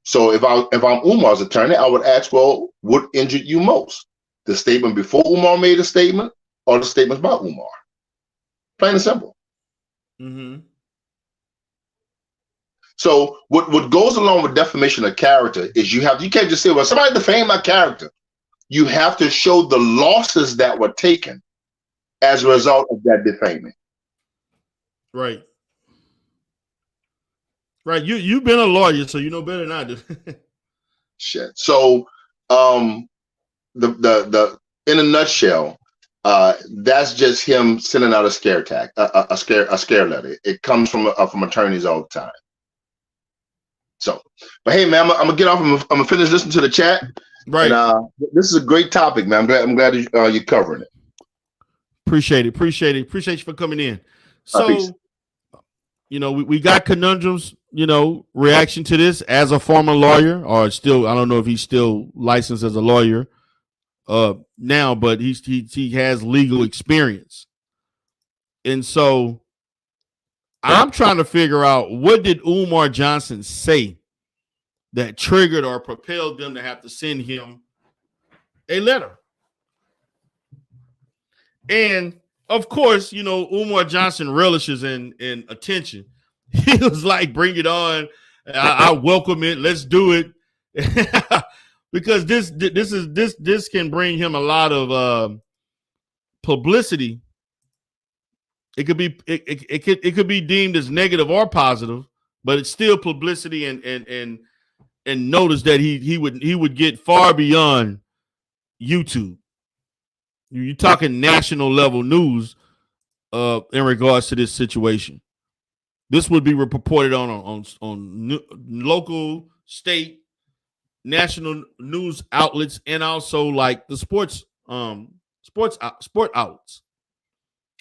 So if I'm Umar's attorney, I would ask, well, what injured you most? The statement before Umar made a statement or the statements about Umar? Plain and simple. Mm-hmm. So what goes along with defamation of character is you can't just say, well, somebody defamed my character. You have to show the losses that were taken as a result of that defaming. Right. Right. You've been a lawyer, so you know better than I do. Shit. So the in a nutshell, that's just him sending out a scare attack, a scare letter. It comes from attorneys all the time. So, but hey, man, I'm gonna get off. I'm gonna finish listening to the chat. Right. And, this is a great topic, man. I'm glad you're covering it. Appreciate it. Appreciate you for coming in. So, we got Conundrum's, reaction to this as a former lawyer, or still, I don't know if he's still licensed as a lawyer now, but he has legal experience. And so I'm trying to figure out, what did Umar Johnson say that triggered or propelled them to have to send him a letter? And of course, Umar Johnson relishes in attention. He was like, bring it on. I welcome it. Let's do it. Because this can bring him a lot of publicity. It could be deemed as negative or positive, but it's still publicity and notice that he would get far beyond YouTube. You're talking national level news in regards to this situation. This would be reported on local, state, national news outlets, and also like the sport outlets,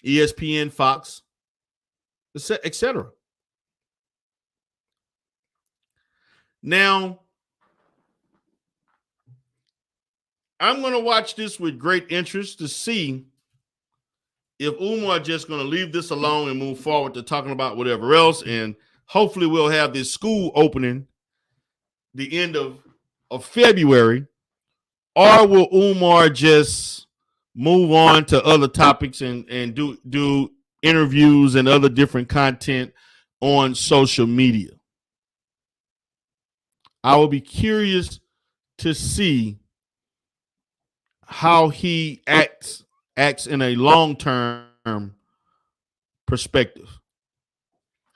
ESPN, Fox, etc. Now, I'm going to watch this with great interest to see if Umar just going to leave this alone and move forward to talking about whatever else. And hopefully we'll have this school opening the end of February. Or will Umar just move on to other topics and do interviews and other different content on social media? I will be curious to see how he acts in a long-term perspective.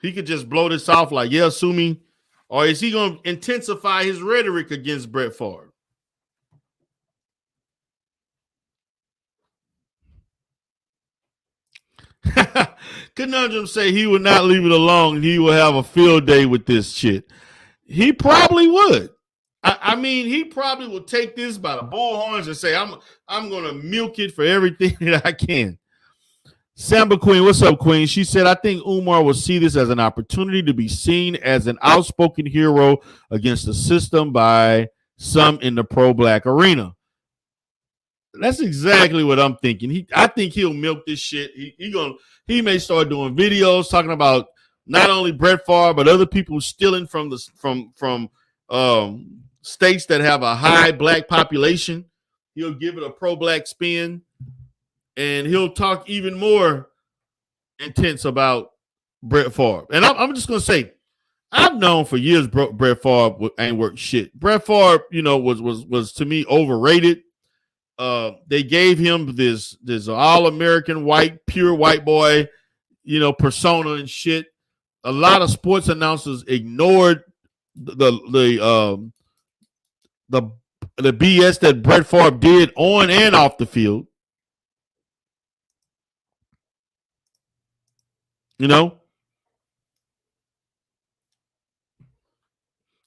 He could just blow this off like, yeah, sue me. Or is he going to intensify his rhetoric against Brett Favre? Conundrum say he would not leave it alone. He will have a field day with this shit. He probably would. I mean, he probably will take this by the bullhorns and say, I'm going to milk it for everything that I can. Samba Queen, what's up, Queen? She said, I think Umar will see this as an opportunity to be seen as an outspoken hero against the system by some in the pro-black arena. That's exactly what I'm thinking. I think he'll milk this shit. He may start doing videos talking about not only Brett Favre but other people stealing from states that have a high black population. He'll give it a pro-black spin, and he'll talk even more intense about Brett Favre. And I'm just gonna say, I've known for years Brett Favre ain't worth shit. Brett Favre, was to me overrated. They gave him this all-American pure white boy, persona and shit. A lot of sports announcers ignored the BS that Brett Favre did on and off the field.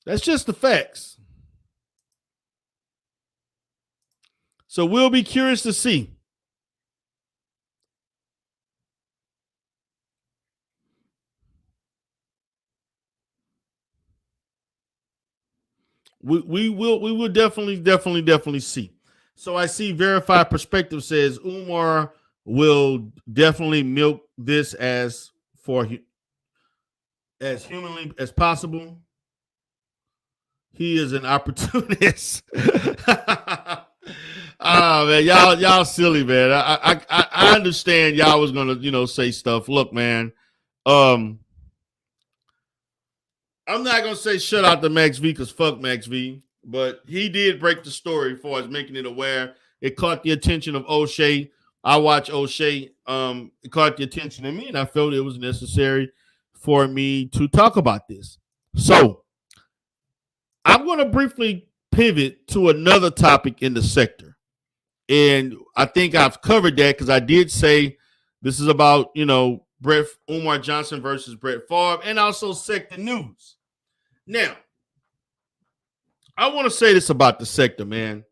That's just the facts. So we'll be curious to see. We will definitely see. So I see verified perspective says Umar will definitely milk this as humanly as possible. He is an opportunist. Oh man, y'all silly, man. I understand y'all was gonna say stuff. Look, man, I'm not gonna say shut out to Max V because fuck Max V, but he did break the story as far as making it aware. It caught the attention of O'Shea. I watch O'Shea. It caught the attention of me, and I felt it was necessary for me to talk about this. So I'm going to briefly pivot to another topic in the sector. And I think I've covered that because I did say this is about, Umar Johnson versus Brett Favre and also sector news. Now, I want to say this about the sector, man.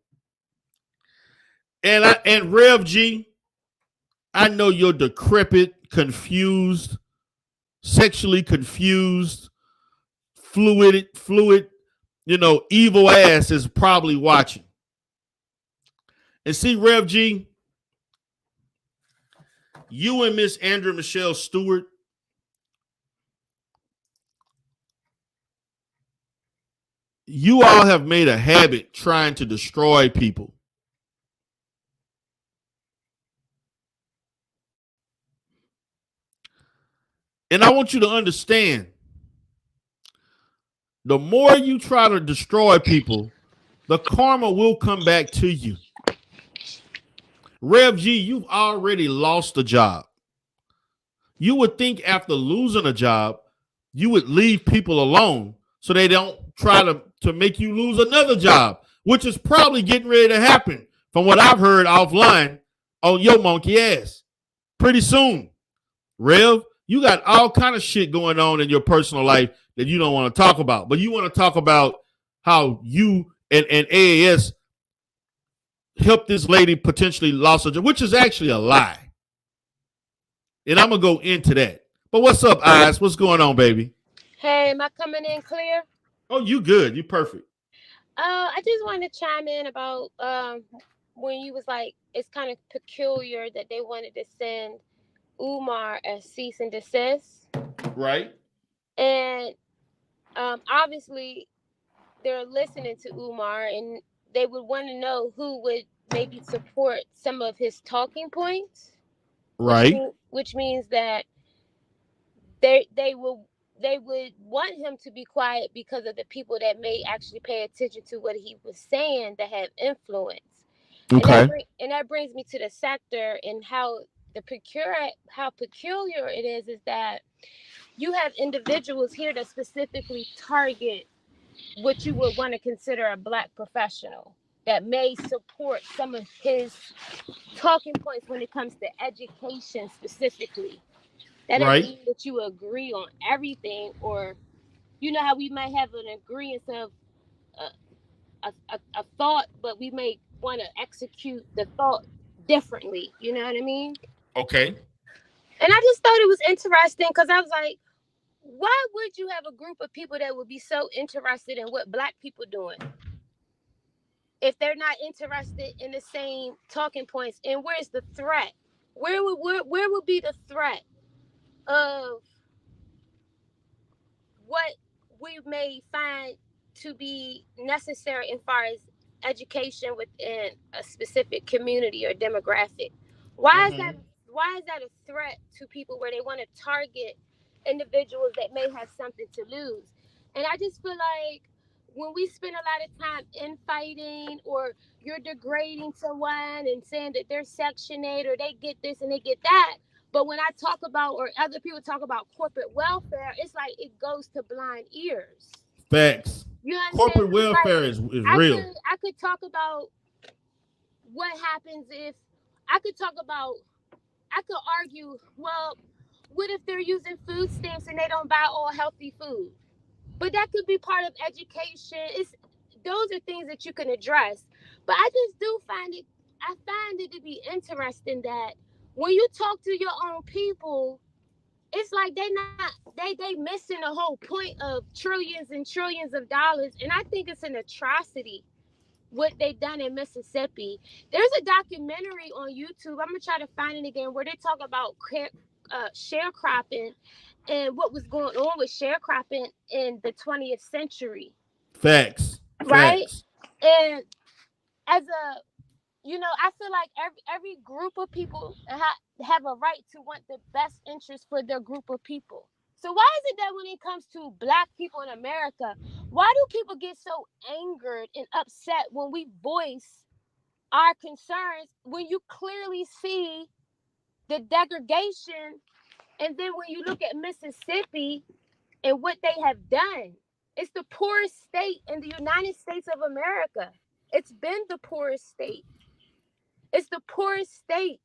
And Rev G, I know you're decrepit, confused, sexually confused, fluid, evil ass is probably watching. And see, Rev G, you and Miss Andrea Michelle Stewart, you all have made a habit trying to destroy people. And I want you to understand, the more you try to destroy people, the karma will come back to you. Rev G, you've already lost a job. You would think after losing a job, you would leave people alone so they don't try to make you lose another job, which is probably getting ready to happen from what I've heard offline on your monkey ass. Pretty soon, Rev, you got all kind of shit going on in your personal life that you don't want to talk about, but you want to talk about how you and AAS helped this lady potentially lost her job, which is actually a lie. And I'm going to go into that. But what's up, Eyes? What's going on, baby? Hey, am I coming in clear? Oh, you good. You perfect. I just wanted to chime in about when you was like, it's kind of peculiar that they wanted to send Umar a cease and desist. Right. And obviously they're listening to Umar and they would want to know who would maybe support some of his talking points. Right. Which means that they would want him to be quiet because of the people that may actually pay attention to what he was saying that have influence. Okay. And that brings me to the sector and how peculiar it is that you have individuals here that specifically target what you would want to consider a Black professional that may support some of his talking points when it comes to education specifically. That doesn't mean that you agree on everything, or you know how we might have an agreement of a thought, but we may want to execute the thought differently. You know what I mean? Okay. And I just thought it was interesting because I was like, why would you have a group of people that would be so interested in what Black people doing if they're not interested in the same talking points? And where's the threat? Where would be the threat of what we may find to be necessary as far as education within a specific community or demographic? Why is that a threat to people where they want to target individuals that may have something to lose? And I just feel like when we spend a lot of time infighting, or you're degrading someone and saying that they're Section 8 or they get this and they get that, but when I talk about, or other people talk about corporate welfare, it's like it goes to blind ears. Facts. You understand? Corporate welfare is real. I could talk about what happens if I could argue, well, what if they're using food stamps and they don't buy all healthy food? But that could be part of education. Those are things that you can address. But I just do find it I find it to be interesting that when you talk to your own people, it's like they missing the whole point of trillions and trillions of dollars. And I think it's an atrocity what they done in Mississippi. There's a documentary on YouTube. I'm gonna try to find it again where they talk about sharecropping and what was going on with sharecropping in the 20th century. Facts. Right? Facts. And as a I feel like every group of people have a right to want the best interest for their group of people. So why is it that when it comes to Black people in America, why do people get so angered and upset when we voice our concerns, when you clearly see the degradation? And then when you look at Mississippi and what they have done, it's the poorest state in the United States of America. It's been the poorest state. It's the poorest state,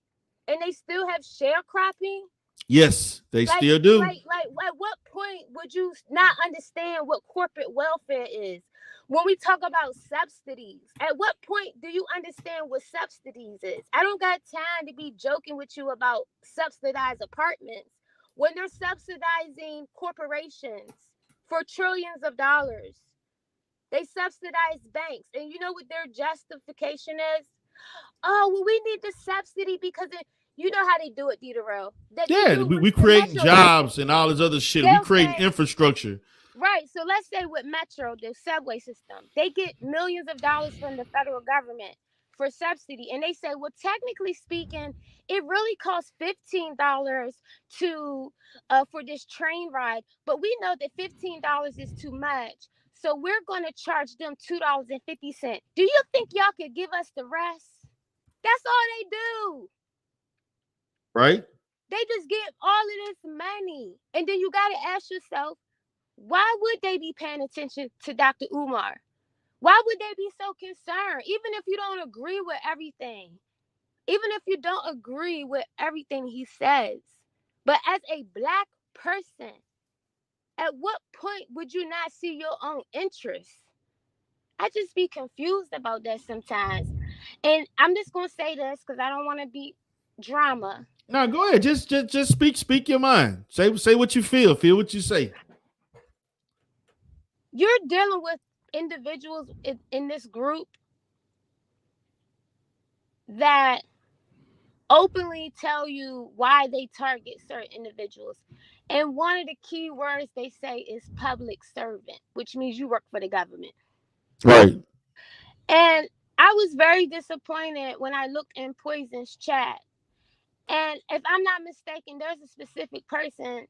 and they still have sharecropping. Yes, they still do. Like, at what point would you not understand what corporate welfare is? When we talk about subsidies, at what point do you understand what subsidies is? I don't got time to be joking with you about subsidized apartments when they're subsidizing corporations for trillions of dollars. They subsidize banks, and you know what their justification is? Oh, well, we need the subsidy because you know how they do it, Diderot. We creating jobs and all this other shit. We creating infrastructure. Right. So let's say with Metro, the subway system, they get millions of dollars from the federal government for subsidy. And they say, well, technically speaking, it really costs $15 for this train ride. But we know that $15 is too much. So we're going to charge them $2.50. Do you think y'all could give us the rest? That's all they do. Right? They just get all of this money. And then you got to ask yourself, why would they be paying attention to Dr. Umar? Why would they be so concerned? Even if you don't agree with everything. Even if you don't agree with everything he says. But as a Black person, at what point would you not see your own interests? I just be confused about that sometimes. And I'm just going to say this because I don't want to be drama. No, go ahead. Just speak your mind. Say what you feel. Feel what you say. You're dealing with individuals in this group that openly tell you why they target certain individuals. And one of the key words they say is public servant, which means you work for the government. Right. And I was very disappointed when I looked in Poison's chat. And if I'm not mistaken, there's a specific person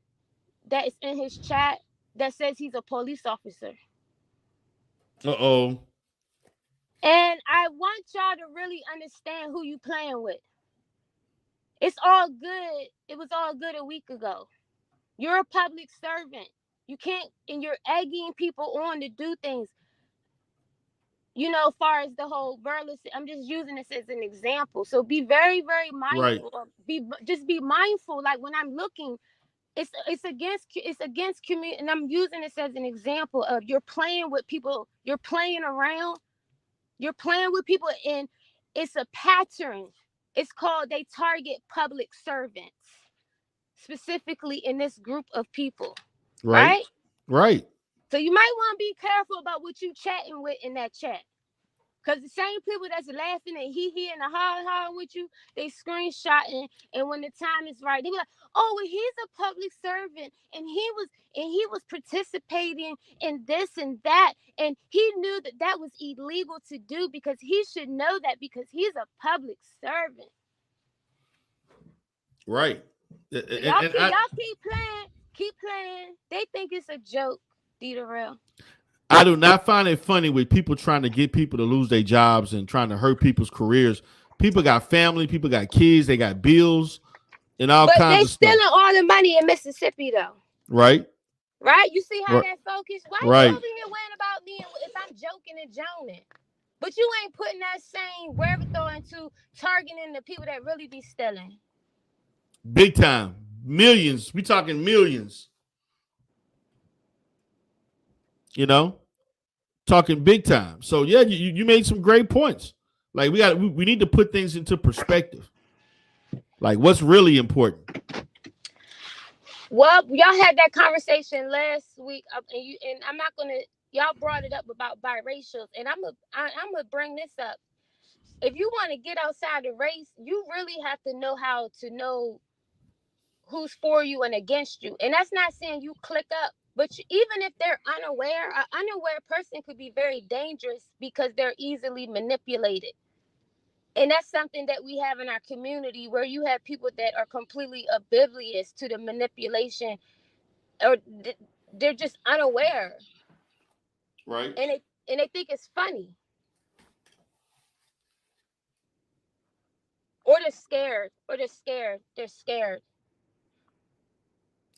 that is in his chat that says he's a police officer. Uh-oh. And I want y'all to really understand who you playing with. It's all good. It was all good a week ago. You're a public servant. You can't, and you're egging people on to do things. You know, as far as the whole Burleson, I'm just using this as an example. So be very, very mindful. Right. Be mindful. Like when I'm looking, it's against community, and I'm using this as an example of you're playing with people. You're playing around. You're playing with people, and it's a pattern. It's called they target public servants, specifically in this group of people. Right. Right. So you might want to be careful about what you chatting with in that chat. Because the same people that's laughing and he and the hollering with you, they screenshotting, and when the time is right, they be like, oh, well, he's a public servant, and he was participating in this and that, and he knew that was illegal to do because he should know that because he's a public servant. Right. Y'all keep playing. They think it's a joke, Diderot. I do not find it funny with people trying to get people to lose their jobs and trying to hurt people's careers. People got family, people got kids, they got bills, and all kinds of stuff. But they stealing all the money in Mississippi, though. Right. Right? You see how that focus? Why you over here worrying about me if I'm joking and joning? But you ain't putting that same wherewithal into targeting the people that really be stealing. Big time. Millions. We talking millions. You know? Talking big time. So, yeah, you made some great points. Like we need to put things into perspective. Like what's really important. Well, y'all had that conversation last week, and I'm not gonna. Y'all brought it up about biracials, and I'm gonna bring this up. If you want to get outside the race, you really have to know how to know who's for you and against you. And that's not saying you click up, but even if they're unaware, an unaware person could be very dangerous because they're easily manipulated. And that's something that we have in our community, where you have people that are completely oblivious to the manipulation, or they're just unaware, Right. and they think it's funny, or they're scared. They're scared.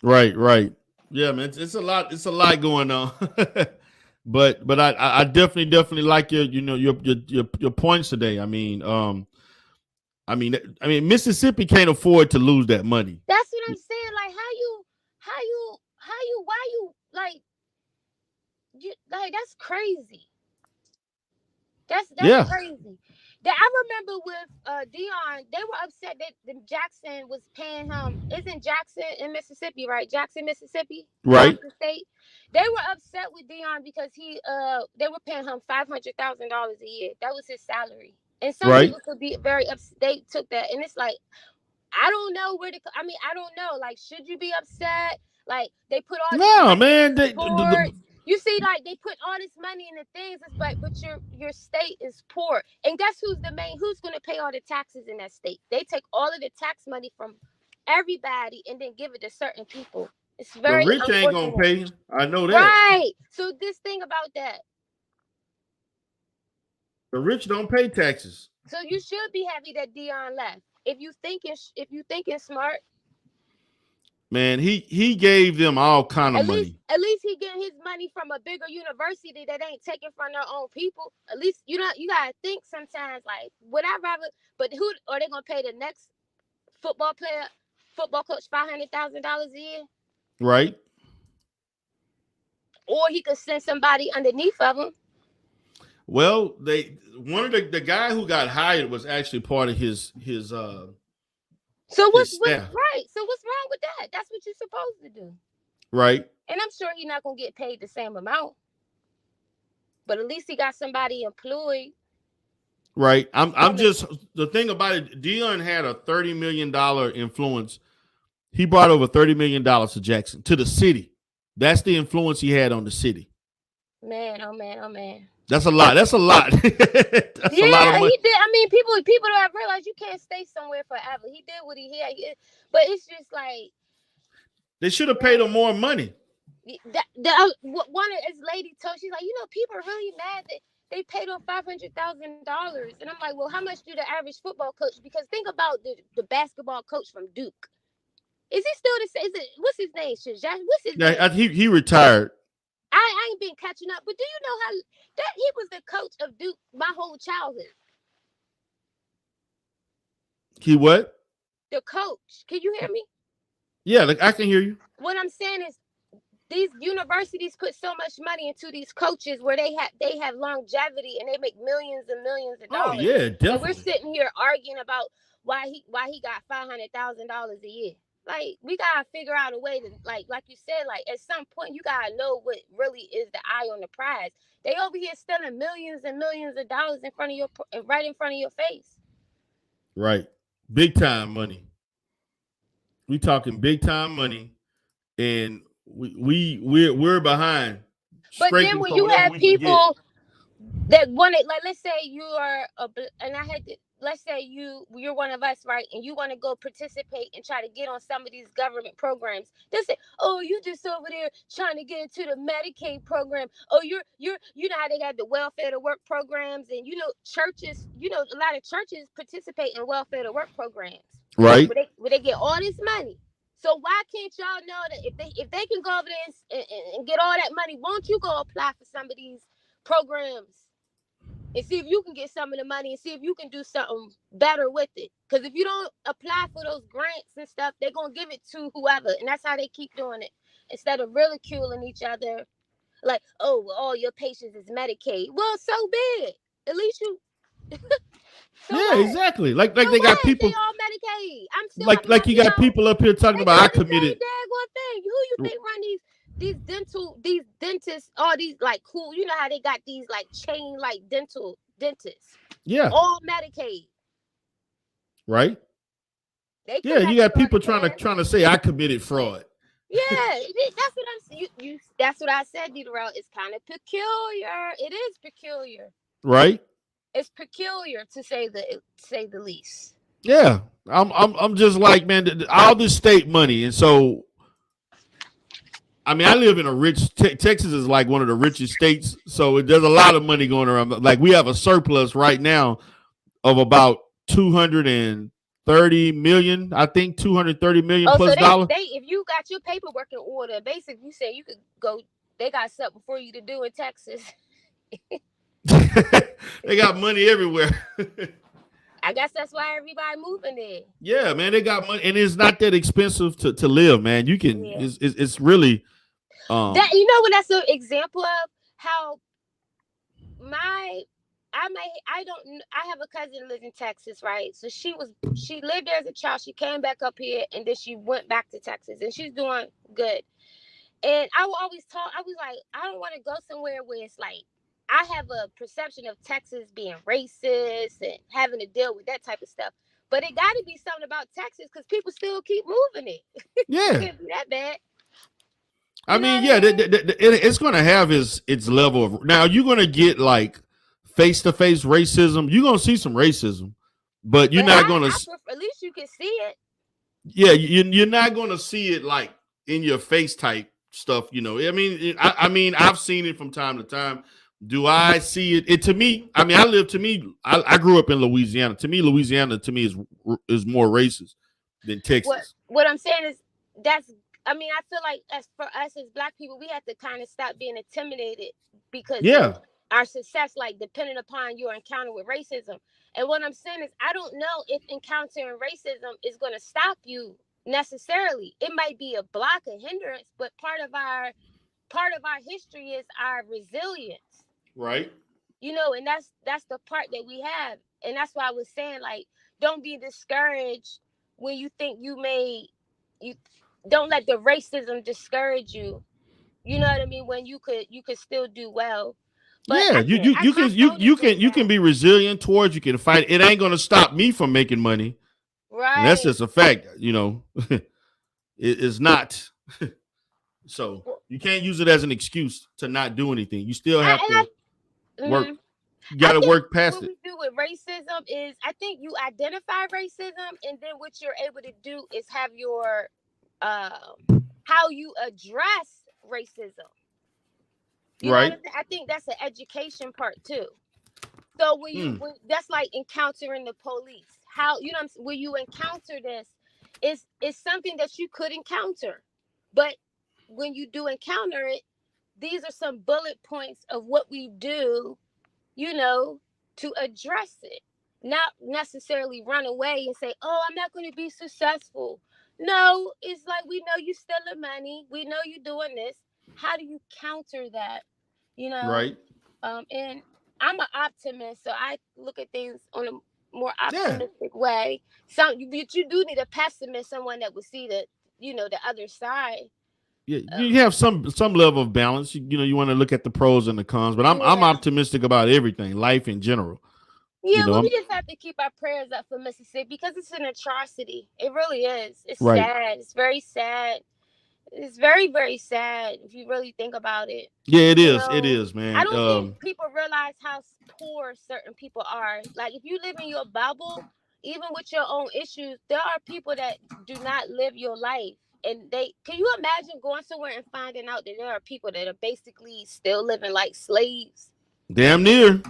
Right. Yeah, man, it's a lot. It's a lot going on. but I definitely like your points today. I mean, Mississippi can't afford to lose that money. That's what I'm saying. Like why you that's crazy. That's crazy. That I remember with Dion, they were upset that Jackson was paying him. Isn't Jackson in Mississippi, right? Jackson, Mississippi, right? Jackson State. They were upset with Dion because they were paying him $500,000 a year. That was his salary. And some people could be very upset. They took that, and it's like, I don't know where to. I mean, I don't know. Like, should you be upset? Like, they put all this money in sports. You see, like, they put all this money in the things. It's like, but your state is poor, and guess who's going to pay all the taxes in that state? They take all of the tax money from everybody and then give it to certain people. It's very the rich ain't gonna pay. I know that. Right. So this thing about that, the rich don't pay taxes. So you should be happy that Dion left. If you thinking smart. Man, he gave them all kind of money. At least he getting his money from a bigger university that ain't taking from their own people. At least you gotta think sometimes, like, would I rather? But who are they gonna pay the next football coach $500,000 a year? Right. Or he could send somebody underneath of him. Well, one of the guy who got hired was actually part of his So what's right? So what's wrong with that? That's what you're supposed to do. Right. And I'm sure he's not gonna get paid the same amount. But at least he got somebody employed. Right. I'm just, the thing about it, Dion had a $30 million influence. He brought over $30 million to Jackson, to the city. That's the influence he had on the city. Man, oh man. That's a lot. That's a lot. That's a lot of money. He did. I mean, people don't have realized you can't stay somewhere forever. He did what he had. But it's just like, they should have paid him more money. One of his lady told, she's like, people are really mad that they paid him $500,000. And I'm like, well, how much do the average football coach? Because think about the basketball coach from Duke. Is he still the same? What's his name? What's his name? He retired. I ain't been catching up, but do you know how that he was the coach of Duke my whole childhood? He what? The coach. Can you hear me? Yeah, I can hear you. What I'm saying is, these universities put so much money into these coaches where they have longevity and they make millions and millions of dollars. Oh yeah, definitely. And we're sitting here arguing about why he got $500,000 a year. Like, we gotta figure out a way to, like you said, like, at some point you gotta know what really is the eye on the prize. They over here stealing millions and millions of dollars right in front of your face. Right, big time money. We talking big time money, and we're behind. But then when you have people that want it, like, let's say you are let's say you're one of us, right? And you want to go participate and try to get on some of these government programs. They say, oh, you just over there trying to get into the Medicaid program. Oh, you know how they got the welfare to work programs, and churches, a lot of churches participate in welfare to work programs. Right. Where they get all this money. So why can't y'all know that if they can go over there and get all that money, won't you go apply for some of these programs and see if you can get some of the money and see if you can do something better with it? Because if you don't apply for those grants and stuff, they're going to give it to whoever. And that's how they keep doing it. Instead of ridiculing each other, like, oh, well, all your patients is Medicaid. Well, so be it. At least So Yeah, what? exactly. Like So they got what? people They all Medicaid. I'm still like you got people up here talking they about I doing the same committed. daggone thing. Who you think run these dentists, all these like cool, you know how they got these like chain like dentists. Yeah. All Medicaid. Right? They Yeah, you got people trying trying to say I committed fraud. Yeah, that's what I'm you that's what I said, Deuterell. It's kind of peculiar. It is peculiar. Right? It's peculiar to say the least. Yeah. I'm just like, man, all this state money. And so I mean, I live in a rich Texas is like one of the richest states, so there's a lot of money going around. Like we have a surplus right now of about 230 million, I think 230 million plus dollars. They if you got your paperwork in order, basically you say you could go. They got something for you to do in Texas. They got money everywhere. I guess that's why everybody moving there. Yeah, man, they got money, and it's not that expensive to live, man. You can, it's really. That you know what that's an example of how I have a cousin who lives in Texas, right? So she lived there as a child. She came back up here and then she went back to Texas and she's doing good. And I will always I was like, I don't want to go somewhere where it's like I have a perception of Texas being racist and having to deal with that type of stuff. But it got to be something about Texas because people still keep moving it. Yeah. It can't be that bad. I mean, yeah, it's going to have its level of. Now you're going to get like face-to-face racism. You're going to see some racism, but you're not going to. At least you can see it. Yeah, you're not going to see it like in your face type stuff. You know, I mean, I've seen it from time to time. Do I see it? To me, I mean, I grew up in Louisiana. To me, Louisiana is more racist than Texas. What I'm saying is I feel like as for us as Black people, we have to kind of stop being intimidated because our success, like depending upon your encounter with racism. And what I'm saying is, I don't know if encountering racism is going to stop you necessarily. It might be a block, a hindrance, but part of our history is our resilience. Right. You know, and that's the part that we have. And that's why I was saying, like, don't be discouraged when you think you don't let the racism discourage you. You know what I mean? When you could still do well. But yeah, you can be resilient towards. You can fight. It ain't gonna stop me from making money. Right. And that's just a fact. You know, it's not. So you can't use it as an excuse to not do anything. You still have to work. You got to work past it. What we do with racism is, I think you identify racism, and then what you're able to do is have your how you address racism. You know what I'm saying? I think that's an education part too. So when that's like encountering the police. How when you encounter this, it's something that you could encounter, but when you do encounter it, these are some bullet points of what we do, you know, to address it. Not necessarily run away and say, "Oh, I'm not going to be successful." No, it's like, we know you're stealing money. We know you're doing this. How do you counter that? You know? Right. And I'm an optimist, so I look at things on a more optimistic way. You do need a pessimist, someone that would see the other side. Yeah, you have some level of balance. You know, you want to look at the pros and the cons, but I'm optimistic about everything, life in general. Yeah, we just have to keep our prayers up for Mississippi because it's an atrocity. It really is. It's sad. It's very sad. It's very, very sad if you really think about it. Yeah, it is. It is, man. I don't think people realize how poor certain people are. Like, if you live in your bubble, even with your own issues, there are people that do not live your life. And can you imagine going somewhere and finding out that there are people that are basically still living like slaves? Damn near.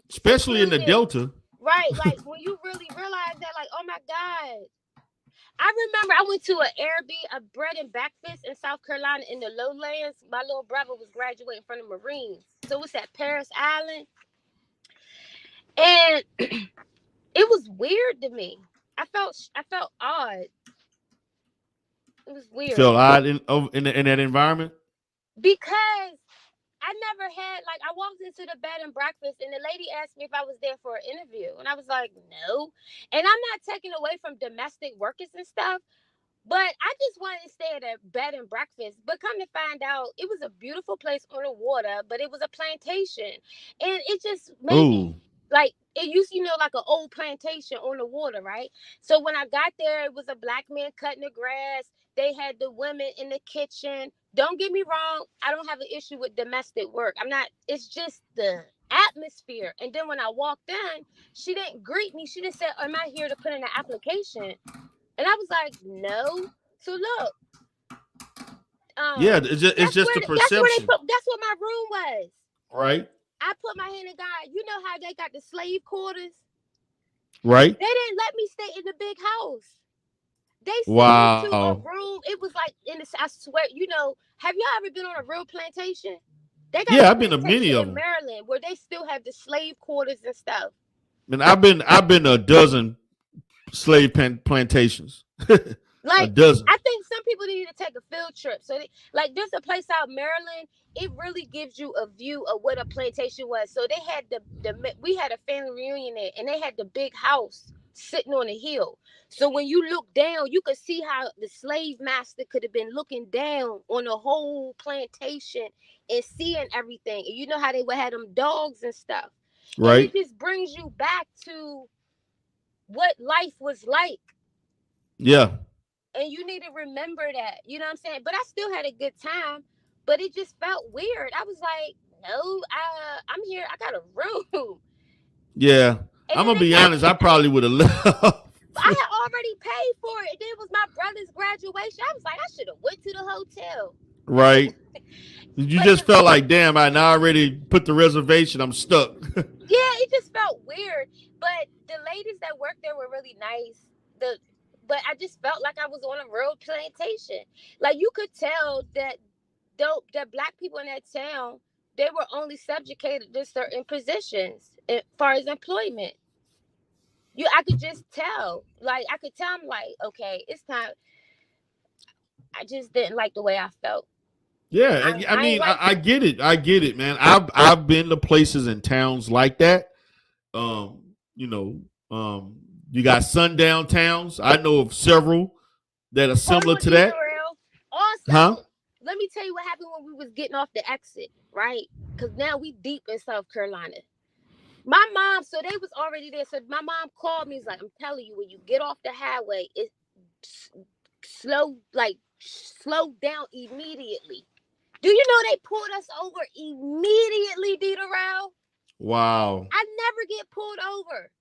Especially in the Delta. Right. Like, when you really realize that, like, oh my God. I remember I went to a bread and breakfast in South Carolina in the lowlands. My little brother was graduating from the Marines. So it's at Paris Island. And it was weird to me. I felt odd. It was weird. Felt odd in that environment? Because I never had, like, I walked into the bed and breakfast and the lady asked me if I was there for an interview. And I was like, no. And I'm not taking away from domestic workers and stuff, but I just wanted to stay at a bed and breakfast. But come to find out, it was a beautiful place on the water, but it was a plantation. And it just made me, like, it used, like an old plantation on the water, right? So when I got there, it was a black man cutting the grass. They had the women in the kitchen. Don't get me wrong. I don't have an issue with domestic work. It's just the atmosphere. And then when I walked in, she didn't greet me. She just said, am I here to put in an application? And I was like, no. So look. It's just the perception. That's what my room was. Right. I put my hand in God. You know how they got the slave quarters? Right. They didn't let me stay in the big house. They sent me to a room. It was like I swear, have y'all ever been on a real plantation? I've been to many of them. Maryland, where they still have the slave quarters and stuff. And I've been to a dozen slave plantations. Like, a dozen. I think some people need to take a field trip. So, there's a place out in Maryland. It really gives you a view of what a plantation was. So they had we had a family reunion there, and they had the big house sitting on a hill. So when you look down, you could see how the slave master could have been looking down on the whole plantation and seeing everything. And you know how they would have them dogs and stuff. Right. And it just brings you back to what life was like. Yeah. And you need to remember that. You know what I'm saying? But I still had a good time. But it just felt weird. I was like, no, I'm here. I got a room. Yeah. I'm going to be honest. I probably would have left. I had already paid for it. It was my brother's graduation. I was like, I should have went to the hotel. Right. You just felt like, damn, I already put the reservation. I'm stuck. Yeah, it just felt weird. But the ladies that worked there were really nice. But I just felt like I was on a real plantation. Like, you could tell that black people in that town, they were only subjugated to certain positions as far as employment. I could just tell. Like, I could tell, I'm like, okay, it's time. I just didn't like the way I felt. Yeah, I get it. I get it, man. I've been to places in towns like that. You got sundown towns. I know of several that are similar to that. Also, let me tell you what happened when we was getting off the exit, right? Because now we deep in South Carolina. My mom, so they was already there. So my mom called me. He's like, I'm telling you, when you get off the highway, it slow down immediately. Do you know they pulled us over immediately, D-Darrell? Wow. I never get pulled over.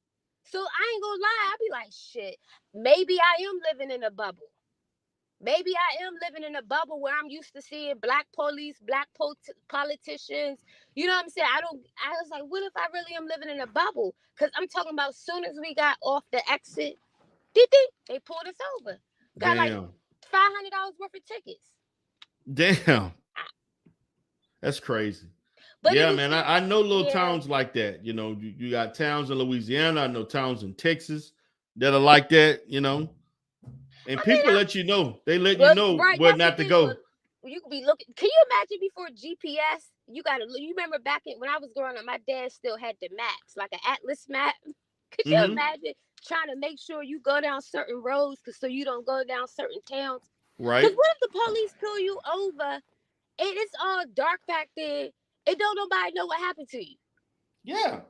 So I ain't gonna lie. I'll be like, shit, maybe I am living in a bubble. Maybe I am living in a bubble where I'm used to seeing black police, black politicians. You know what I'm saying? I was like, what if I really am living in a bubble? Because I'm talking about as soon as we got off the exit, they pulled us over. Got like $500 worth of tickets. Damn. That's crazy. But yeah, man, I know little towns like that. You got towns in Louisiana. I know towns in Texas that are like that, And people let you know. They let you know where not to go. You could be looking. Can you imagine before GPS? You remember back when I was growing up, my dad still had the maps, like an atlas map. Could you imagine trying to make sure you go down certain roads so you don't go down certain towns? Right. Because what if the police pull you over and it's all dark back there? And don't nobody know what happened to you. Yeah.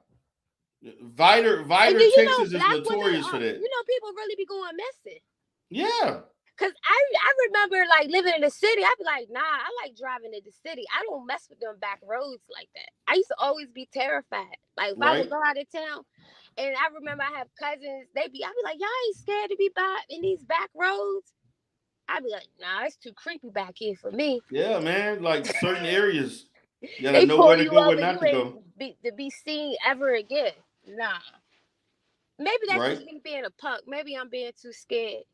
Vidor, Texas is notorious for that. People really be going missing. Yeah. Because I remember, like, living in the city. I'd be like, nah, I like driving in the city. I don't mess with them back roads like that. I used to always be terrified. Like, if I would go out of town, and I remember I have cousins, I'd be like, y'all ain't scared to be by in these back roads? I'd be like, nah, it's too creepy back here for me. Yeah, man. Like, certain areas. You gotta know where to go, where not to go. To be seen ever again. Nah. Maybe that's just me being a punk. Maybe I'm being too scared.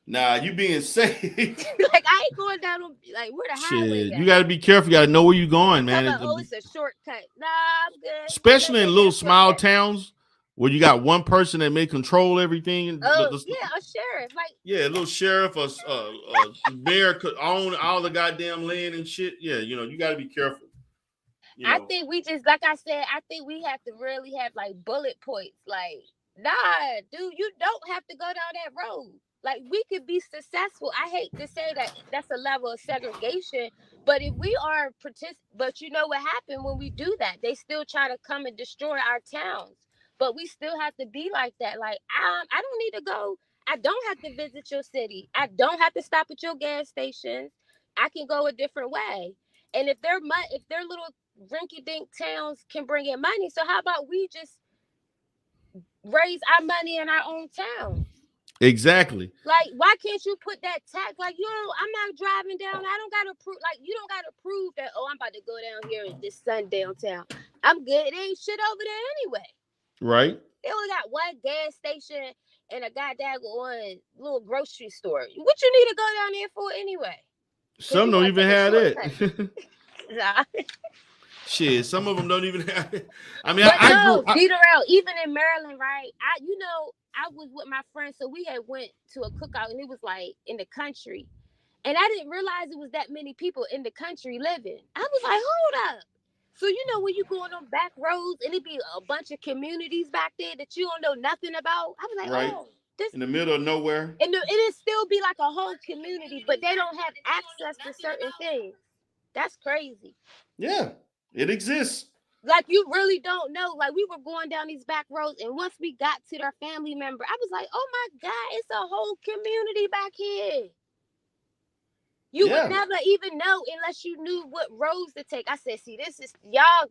Nah, you being safe. Like, I ain't going down on, like, where the highway at? You gotta be careful. You gotta know where you're going, man. It's a shortcut. Nah, I'm good. Especially in little small towns where you got one person that may control everything. A sheriff. Like, a little sheriff, a mayor could own all the goddamn land and shit. Yeah, you gotta be careful. I think we just, like I said, I think we have to really have like bullet points. Like, nah, dude, you don't have to go down that road. Like, we could be successful. I hate to say that that's a level of segregation, but if we are but you know what happened when we do that? They still try to come and destroy our towns. But we still have to be like that. Like, I don't need to go. I don't have to visit your city. I don't have to stop at your gas stations. I can go a different way. And if their little rinky-dink towns can bring in money, so how about we just raise our money in our own towns? Exactly. Like, why can't you put that tax? Like, I'm not driving down. I don't gotta prove. Like, you don't gotta prove that. Oh, I'm about to go down here in this sun downtown. I'm good. It ain't shit over there anyway. Right. They only got one gas station and a goddamn little grocery store. What you need to go down there for anyway? Some don't even have it. Nah. Shit, some of them don't even have it. I mean, even in Maryland, right? I was with my friends, so we had went to a cookout, and it was like in the country, and I didn't realize it was that many people in the country living. I was like, hold up. So when you go on them back roads, and it be a bunch of communities back there that you don't know nothing about. I was like, right. Oh, this in the middle of nowhere. And it'll still be like a whole community, but they don't have access to certain things. That's crazy. Yeah, it exists. Like, you really don't know. Like, we were going down these back roads, and once we got to their family member, I was like, oh my God, it's a whole community back here. You would never even know unless you knew what roads to take. I said, see, this is y'all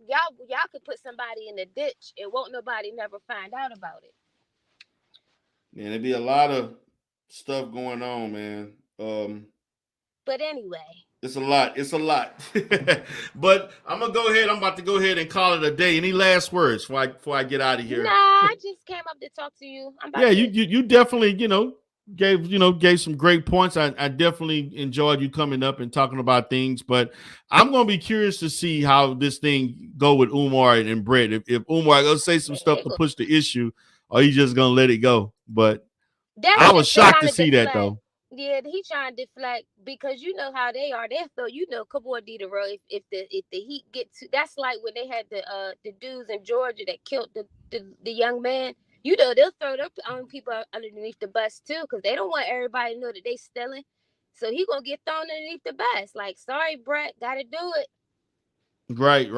could put somebody in the ditch and won't nobody never find out about it. Man, there'd be a lot of stuff going on, man. But anyway. It's a lot. But I'm about to go ahead and call it a day. Any last words before I get out of here? Nah, I just came up to talk to you. You definitely, gave some great points. I definitely enjoyed you coming up and talking about things, but I'm going to be curious to see how this thing go with Umar and Brett. If Umar going to say some stuff to push the issue, or he's just going to let it go. But I was shocked to see that, though. Yeah, he trying to deflect because you know how they are. They feel, come on, Didero. If the heat get to, that's like when they had the dudes in Georgia that killed the young man. They'll throw their own people underneath the bus too, because they don't want everybody to know that they stealing. So he gonna get thrown underneath the bus. Like, sorry, Brett, gotta do it. Right.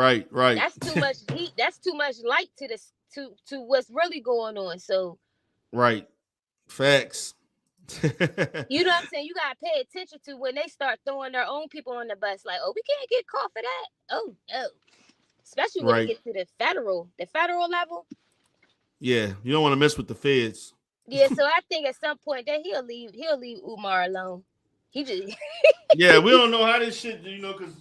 That's too much heat. That's too much light to what's really going on. So. Right. Facts. You know what I'm saying? You gotta pay attention to when they start throwing their own people on the bus. Like, oh, we can't get caught for that. Oh no. Especially when it gets to the federal level. Yeah, you don't want to mess with the feds. Yeah, so I think at some point that he'll leave Umar alone. He just Yeah, we don't know how this shit, because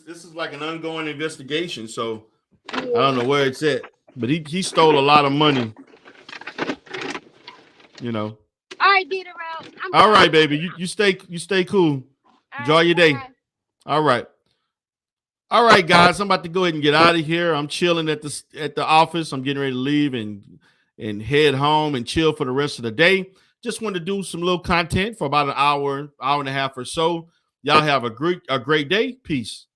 this is like an ongoing investigation. So I don't know where it's at. But he stole a lot of money. All right, beat around. All right, baby. You stay cool. Enjoy your day. All right. All right, guys. I'm about to go ahead and get out of here. I'm chilling at the office. I'm getting ready to leave and head home and chill for the rest of the day. Just wanted to do some little content for about an hour and a half or so. Y'all have a great day. Peace.